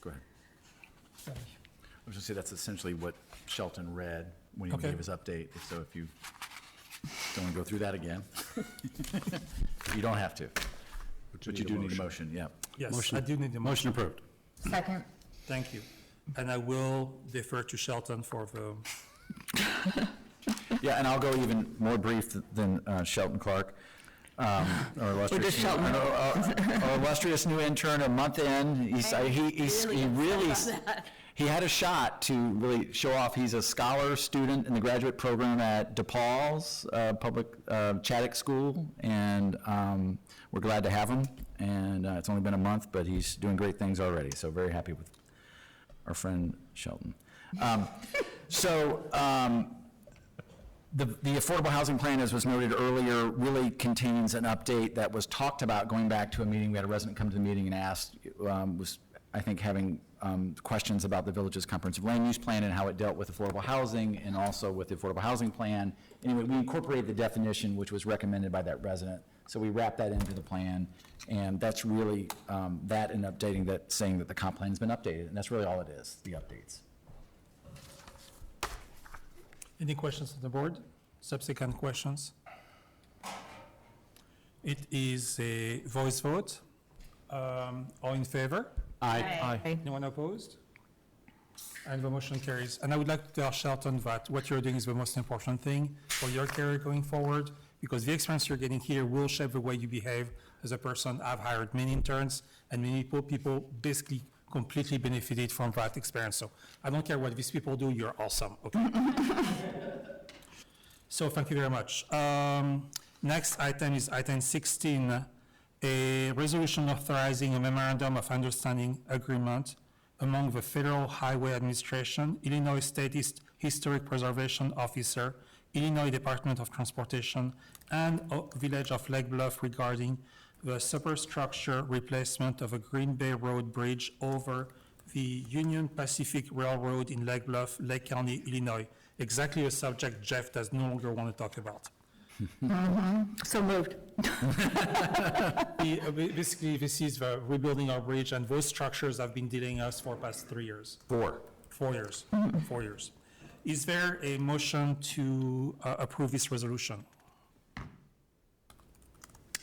Go ahead. Sorry. I was going to say that's essentially what Shelton read when he gave his update. So if you don't want to go through that again, you don't have to. But you do need a motion, yeah. Yes, I do need a motion. Motion approved. Second. Thank you. And I will defer to Shelton for the... Yeah, and I'll go even more brief than Shelton Clark. Our illustrious, our illustrious new intern, a month in, he had a shot to really show off. He's a scholar student in the graduate program at DePaul's public Chaddock School, and we're glad to have him. And it's only been a month, but he's doing great things already. So very happy with our friend Shelton. The affordable housing plan, as was noted earlier, really contains an update that was talked about going back to a meeting. We had a resident come to the meeting and asked, was, I think, having questions about the village's comprehensive land use plan and how it dealt with affordable housing and also with the affordable housing plan. Anyway, we incorporated the definition which was recommended by that resident So we wrap that into the plan, and that's really that and updating that, saying that the comp plan's been updated, and that's really all it is, the updates. Any questions on the board? Subsequent questions? It is a voice vote. All in favor? Aye. Anyone opposed? And the motion carries. And I would like to tell Shelton that what you're doing is the most important thing for your career going forward, because the experience you're getting here will shape the way you behave as a person. I've hired many interns, and many people basically completely benefited from that experience. So I don't care what these people do, you're awesome, okay? So thank you very much. Next item is item 16, a resolution authorizing a memorandum of understanding agreement among the Federal Highway Administration, Illinois State Historic Preservation Officer, Illinois Department of Transportation, and Village of Lake Bluff regarding the superstructure replacement of a Green Bay Road bridge over the Union Pacific Railroad in Lake Bluff, Lake County, Illinois. Exactly a subject Jeff does no longer want to talk about. So moved. Basically, this is the rebuilding our bridge, and those structures have been delaying us for the past 3 years. 4 years. 4 years. Is there a motion to approve this resolution?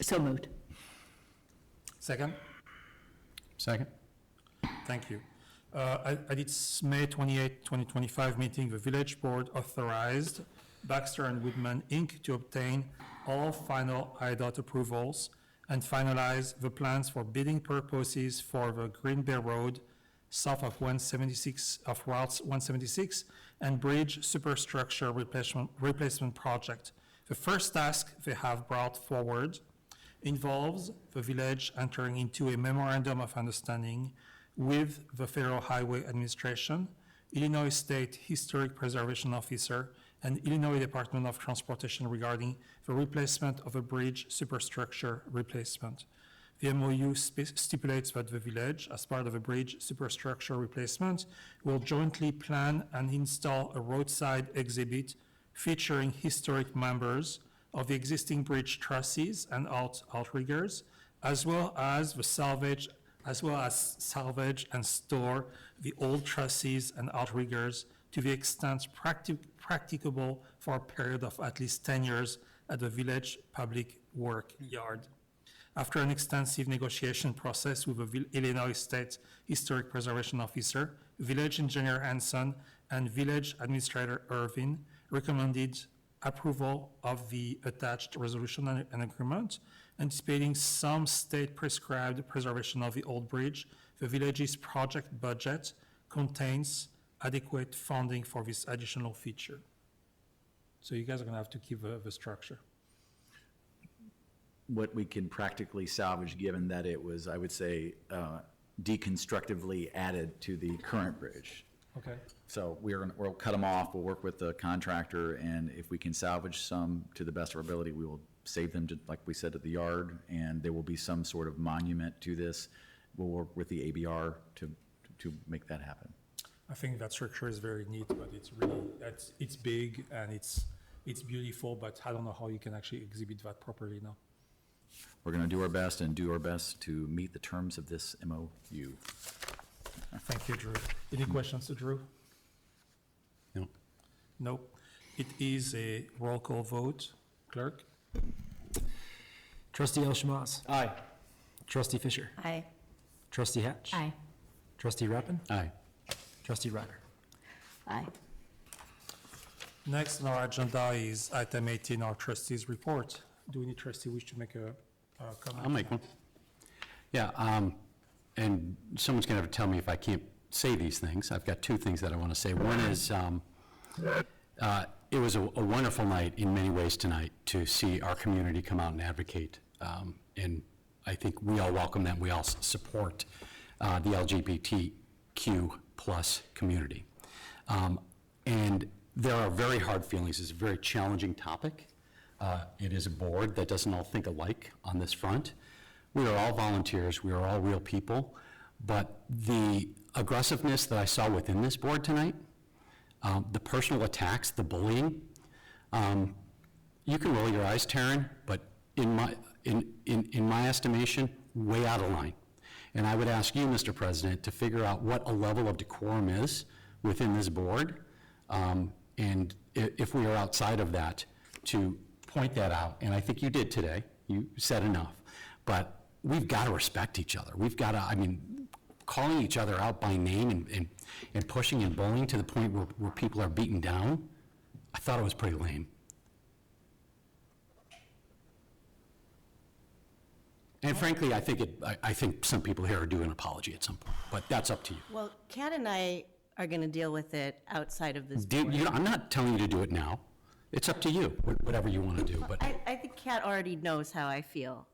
So moved. Second? Second. Thank you. At its May 28, 2025 meeting, the village board authorized Baxter and Woodman, Inc. to obtain all final IDOT approvals and finalize the plans for bidding purposes for the Green Bay Road south of Route 176 and bridge superstructure replacement project. The first task they have brought forward involves the village entering into a memorandum of understanding with the Federal Highway Administration, Illinois State Historic Preservation Officer, and Illinois Department of Transportation regarding the replacement of a bridge superstructure replacement. The MOU stipulates that the village, as part of a bridge superstructure replacement, will jointly plan and install a roadside exhibit featuring historic members of the existing bridge trusses and outriggers, as well as salvage and store the old trusses and outriggers to the extent practicable for a period of at least 10 years at the village public work yard. After an extensive negotiation process with the Illinois State Historic Preservation Officer, Village Engineer Hanson, and Village Administrator Irvin recommended approval of the attached resolution and agreement, anticipating some state-prescribed preservation of the old bridge. The village's project budget contains adequate funding for this additional feature. So you guys are going to have to keep the structure. What we can practically salvage, given that it was, I would say, deconstructively added to the current bridge. Okay. So we'll cut them off, we'll work with the contractor, and if we can salvage some to the best of our ability, we will save them, to, like we said, at the yard, and there will be some sort of monument to this. We'll work with the ABR to make that happen. I think that structure is very neat, but it's really, it's big and it's beautiful, but I don't know how you can actually exhibit that properly now. We're going to do our best to meet the terms of this MOU. Thank you, Drew. Any questions to Drew? No. No. It is a roll call vote. Clerk? Trustee El-Shamas. Aye. Trustee Fisher. Aye. Trustee Hatch. Aye. Trustee Rappin. Aye. Trustee Ryder. Aye. Next on our agenda is item 18, our trustees report. Do any trustee wish to make a comment? I'll make one. Yeah, and someone's going to have to tell me if I can't say these things. I've got two things that I want to say. One is it was a wonderful night in many ways tonight to see our community come out and advocate. And I think we all welcome that. We all support the LGBTQ plus community. And there are very hard feelings. It's a very challenging topic. It is a board that doesn't all think alike on this front. We are all volunteers. We are all real people. But the aggressiveness that I saw within this board tonight, the personal attacks, the bullying, you can roll your eyes, Taryn, but in my estimation, way out of line. And I would ask you, Mr. President, to figure out what a level of decorum is within this board, and if we are outside of that, to point that out. And I think you did today. You said enough. But we've got to respect each other. We've got to, I mean, calling each other out by name and pushing and bullying to the point where people are beaten down, I thought it was pretty lame. And frankly, I think some people here are due an apology at some point, but that's up to you. Well, Kat and I are going to deal with it outside of this board. I'm not telling you to do it now. It's up to you, whatever you want to do. But I think Kat already knows how I feel,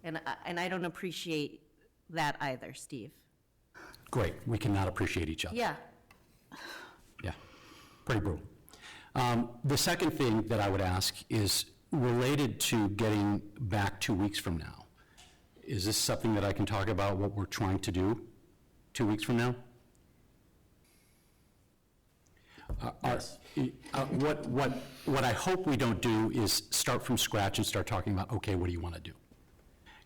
and I don't appreciate that either, Steve. great, we cannot appreciate each other. Yeah. Yeah, pretty brutal. The second thing that I would ask is related to getting back 2 weeks from now. Is this something that I can talk about, what we're trying to do 2 weeks from now? Yes. What I hope we don't do is start from scratch and start talking about, okay, what do you want to do?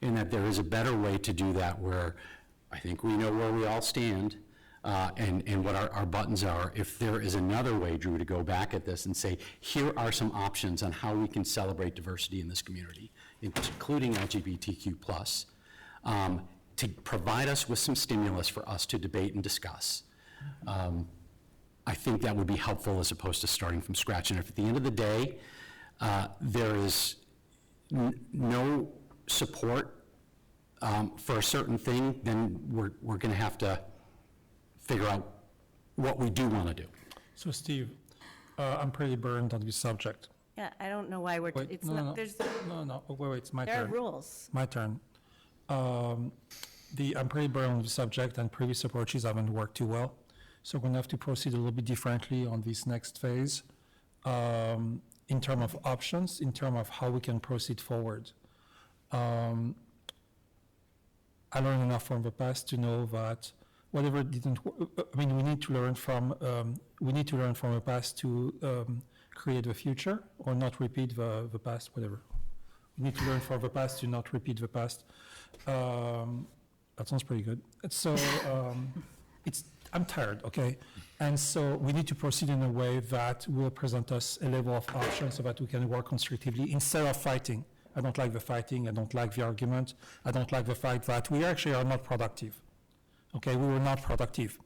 And that there is a better way to do that where I think we know where we all stand and what our buttons are. If there is another way, Drew, to go back at this and say, here are some options on how we can celebrate diversity in this community, including LGBTQ+, to provide us with some stimulus for us to debate and discuss. I think that would be helpful as opposed to starting from scratch. And if at the end of the day, there is no support for a certain thing, then we're going to have to figure out what we do want to do. So Steve, I'm pretty burned on this subject. Yeah, I don't know why we're, Wait, it's no, not, no, there's, wait, it's my turn. there are rules. My turn. I'm pretty burned on the subject, and previous approaches haven't worked too well. So we're going to have to proceed a little bit differently on this next phase in terms of options, in terms of how we can proceed forward. I learned enough from the past to know that whatever didn't, we need to learn from the past to create the future, or not repeat the past, whatever. We need to learn from the past to not repeat the past. That sounds pretty good. So I'm tired, okay? And so we need to proceed in a way that will present us a level of options so that we can work constructively instead of fighting. I don't like the fighting, I don't like the argument, I don't like the fact that we actually are not productive. Okay, we were not productive.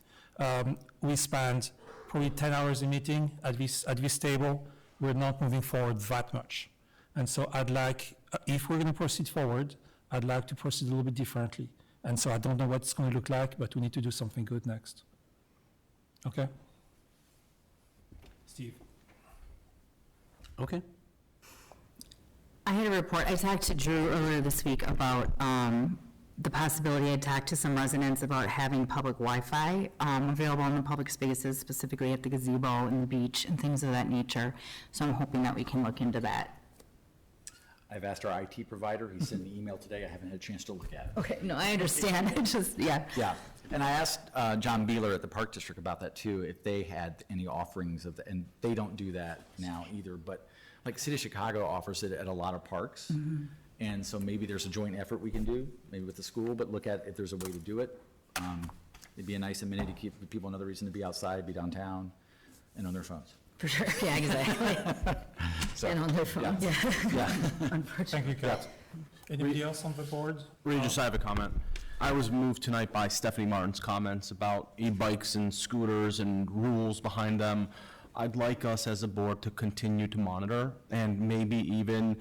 We spent probably 10 hours in meeting at this table. We're not moving forward that much. And so I'd like, if we're gonna proceed forward, I'd like to proceed a little bit differently. And so I don't know what it's gonna look like, but we need to do something good next. Okay? Steve? Okay. I had a report, I talked to Drew earlier this week about the possibility, I talked to some residents about having public Wi-Fi available in the public spaces, specifically at the gazebo and the beach and things of that nature. So I'm hoping that we can look into that. I've asked our IT provider, he sent an email today, I haven't had a chance to look at it. Okay, no, I understand, it's just, yeah. Yeah, and I asked John Beeler at the Park District about that too, if they had any offerings of, and they don't do that now either, but like City of Chicago offers it at a lot of parks. Mm-hmm. And so maybe there's a joint effort we can do, maybe with the school, but look at if there's a way to do it. It'd be a nice amenity to keep people another reason to be outside, be downtown, and on their phones. For sure, yeah, exactly. So, And on their phone, yeah. Yeah. Thank you, Kat. Anybody else on the board? Regis, I have a comment. I was moved tonight by Stephanie Martin's comments about e-bikes and scooters and rules behind them. I'd like us as a board to continue to monitor and maybe even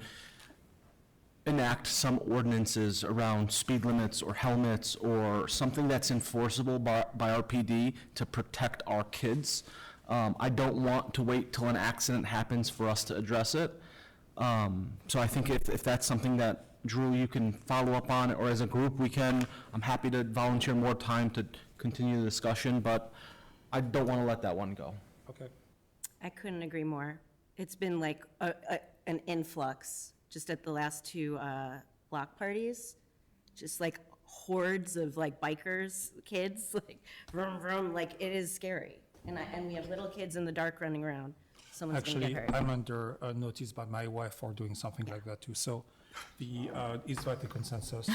enact some ordinances around speed limits or helmets or something that's enforceable by our PD to protect our kids. I don't want to wait till an accident happens for us to address it. So I think if that's something that, Drew, you can follow up on, or as a group we can, I'm happy to volunteer more time to continue the discussion, but I don't want to let that one go. Okay. I couldn't agree more. It's been like an influx just at the last two block parties, just like hordes of like bikers, kids, like vroom, vroom, like it is scary. And we have little kids in the dark running around. Someone's gonna get Actually, hurt. I'm under notice by my wife for doing something like that too. So Is that the consensus?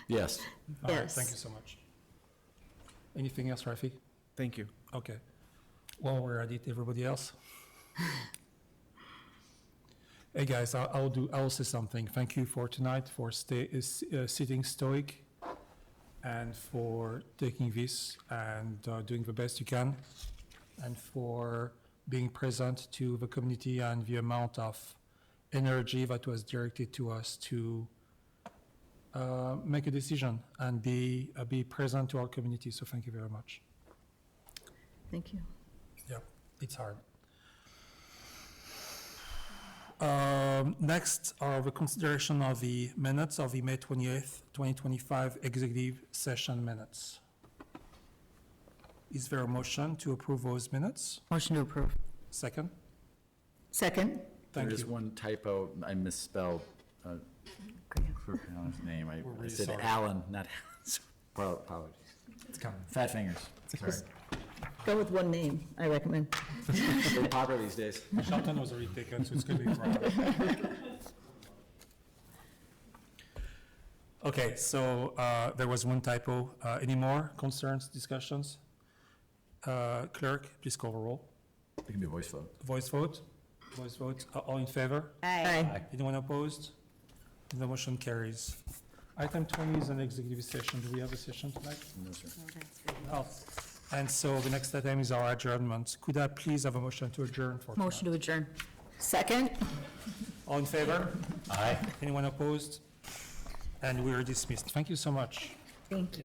Yes. All right, Yes. thank you so much. Anything else, Rafi? Thank you. Okay. Well, we're at it, everybody else? Hey, guys, I'll say something. Thank you for tonight, for sitting stoic, and for taking this and doing the best you can, and for being present to the community and the amount of energy that was directed to us to make a decision and be present to our community. So thank you very much. Thank you. Yeah, it's hard. Next are the consideration of the minutes of the May 28th, 2025 executive session minutes. Is there a motion to approve those minutes? Motion to approve. Second? Second? Thank There's you. one typo, I misspelled Alan's name. I really said sorry. Alan, not Alan. Apologies. It's coming. Fat fingers, sorry. Go with one name, I recommend. Very popular these days. Shelton was already taken, so it's going to be wrong. Okay, so there was one typo. Any more concerns, discussions? Clerk, please call the roll. It can be a voice vote. Voice vote? Voice vote. All in favor? Aye. Anyone opposed? The motion carries. Item 20 is an executive session. Do we have a session tonight? No, sir. Oh, and so the next item is our adjournment. Could I please have a motion to adjourn for tonight? Motion to adjourn. Second? All in favor? Aye. Anyone opposed? And we are dismissed. Thank you so much. Thank you.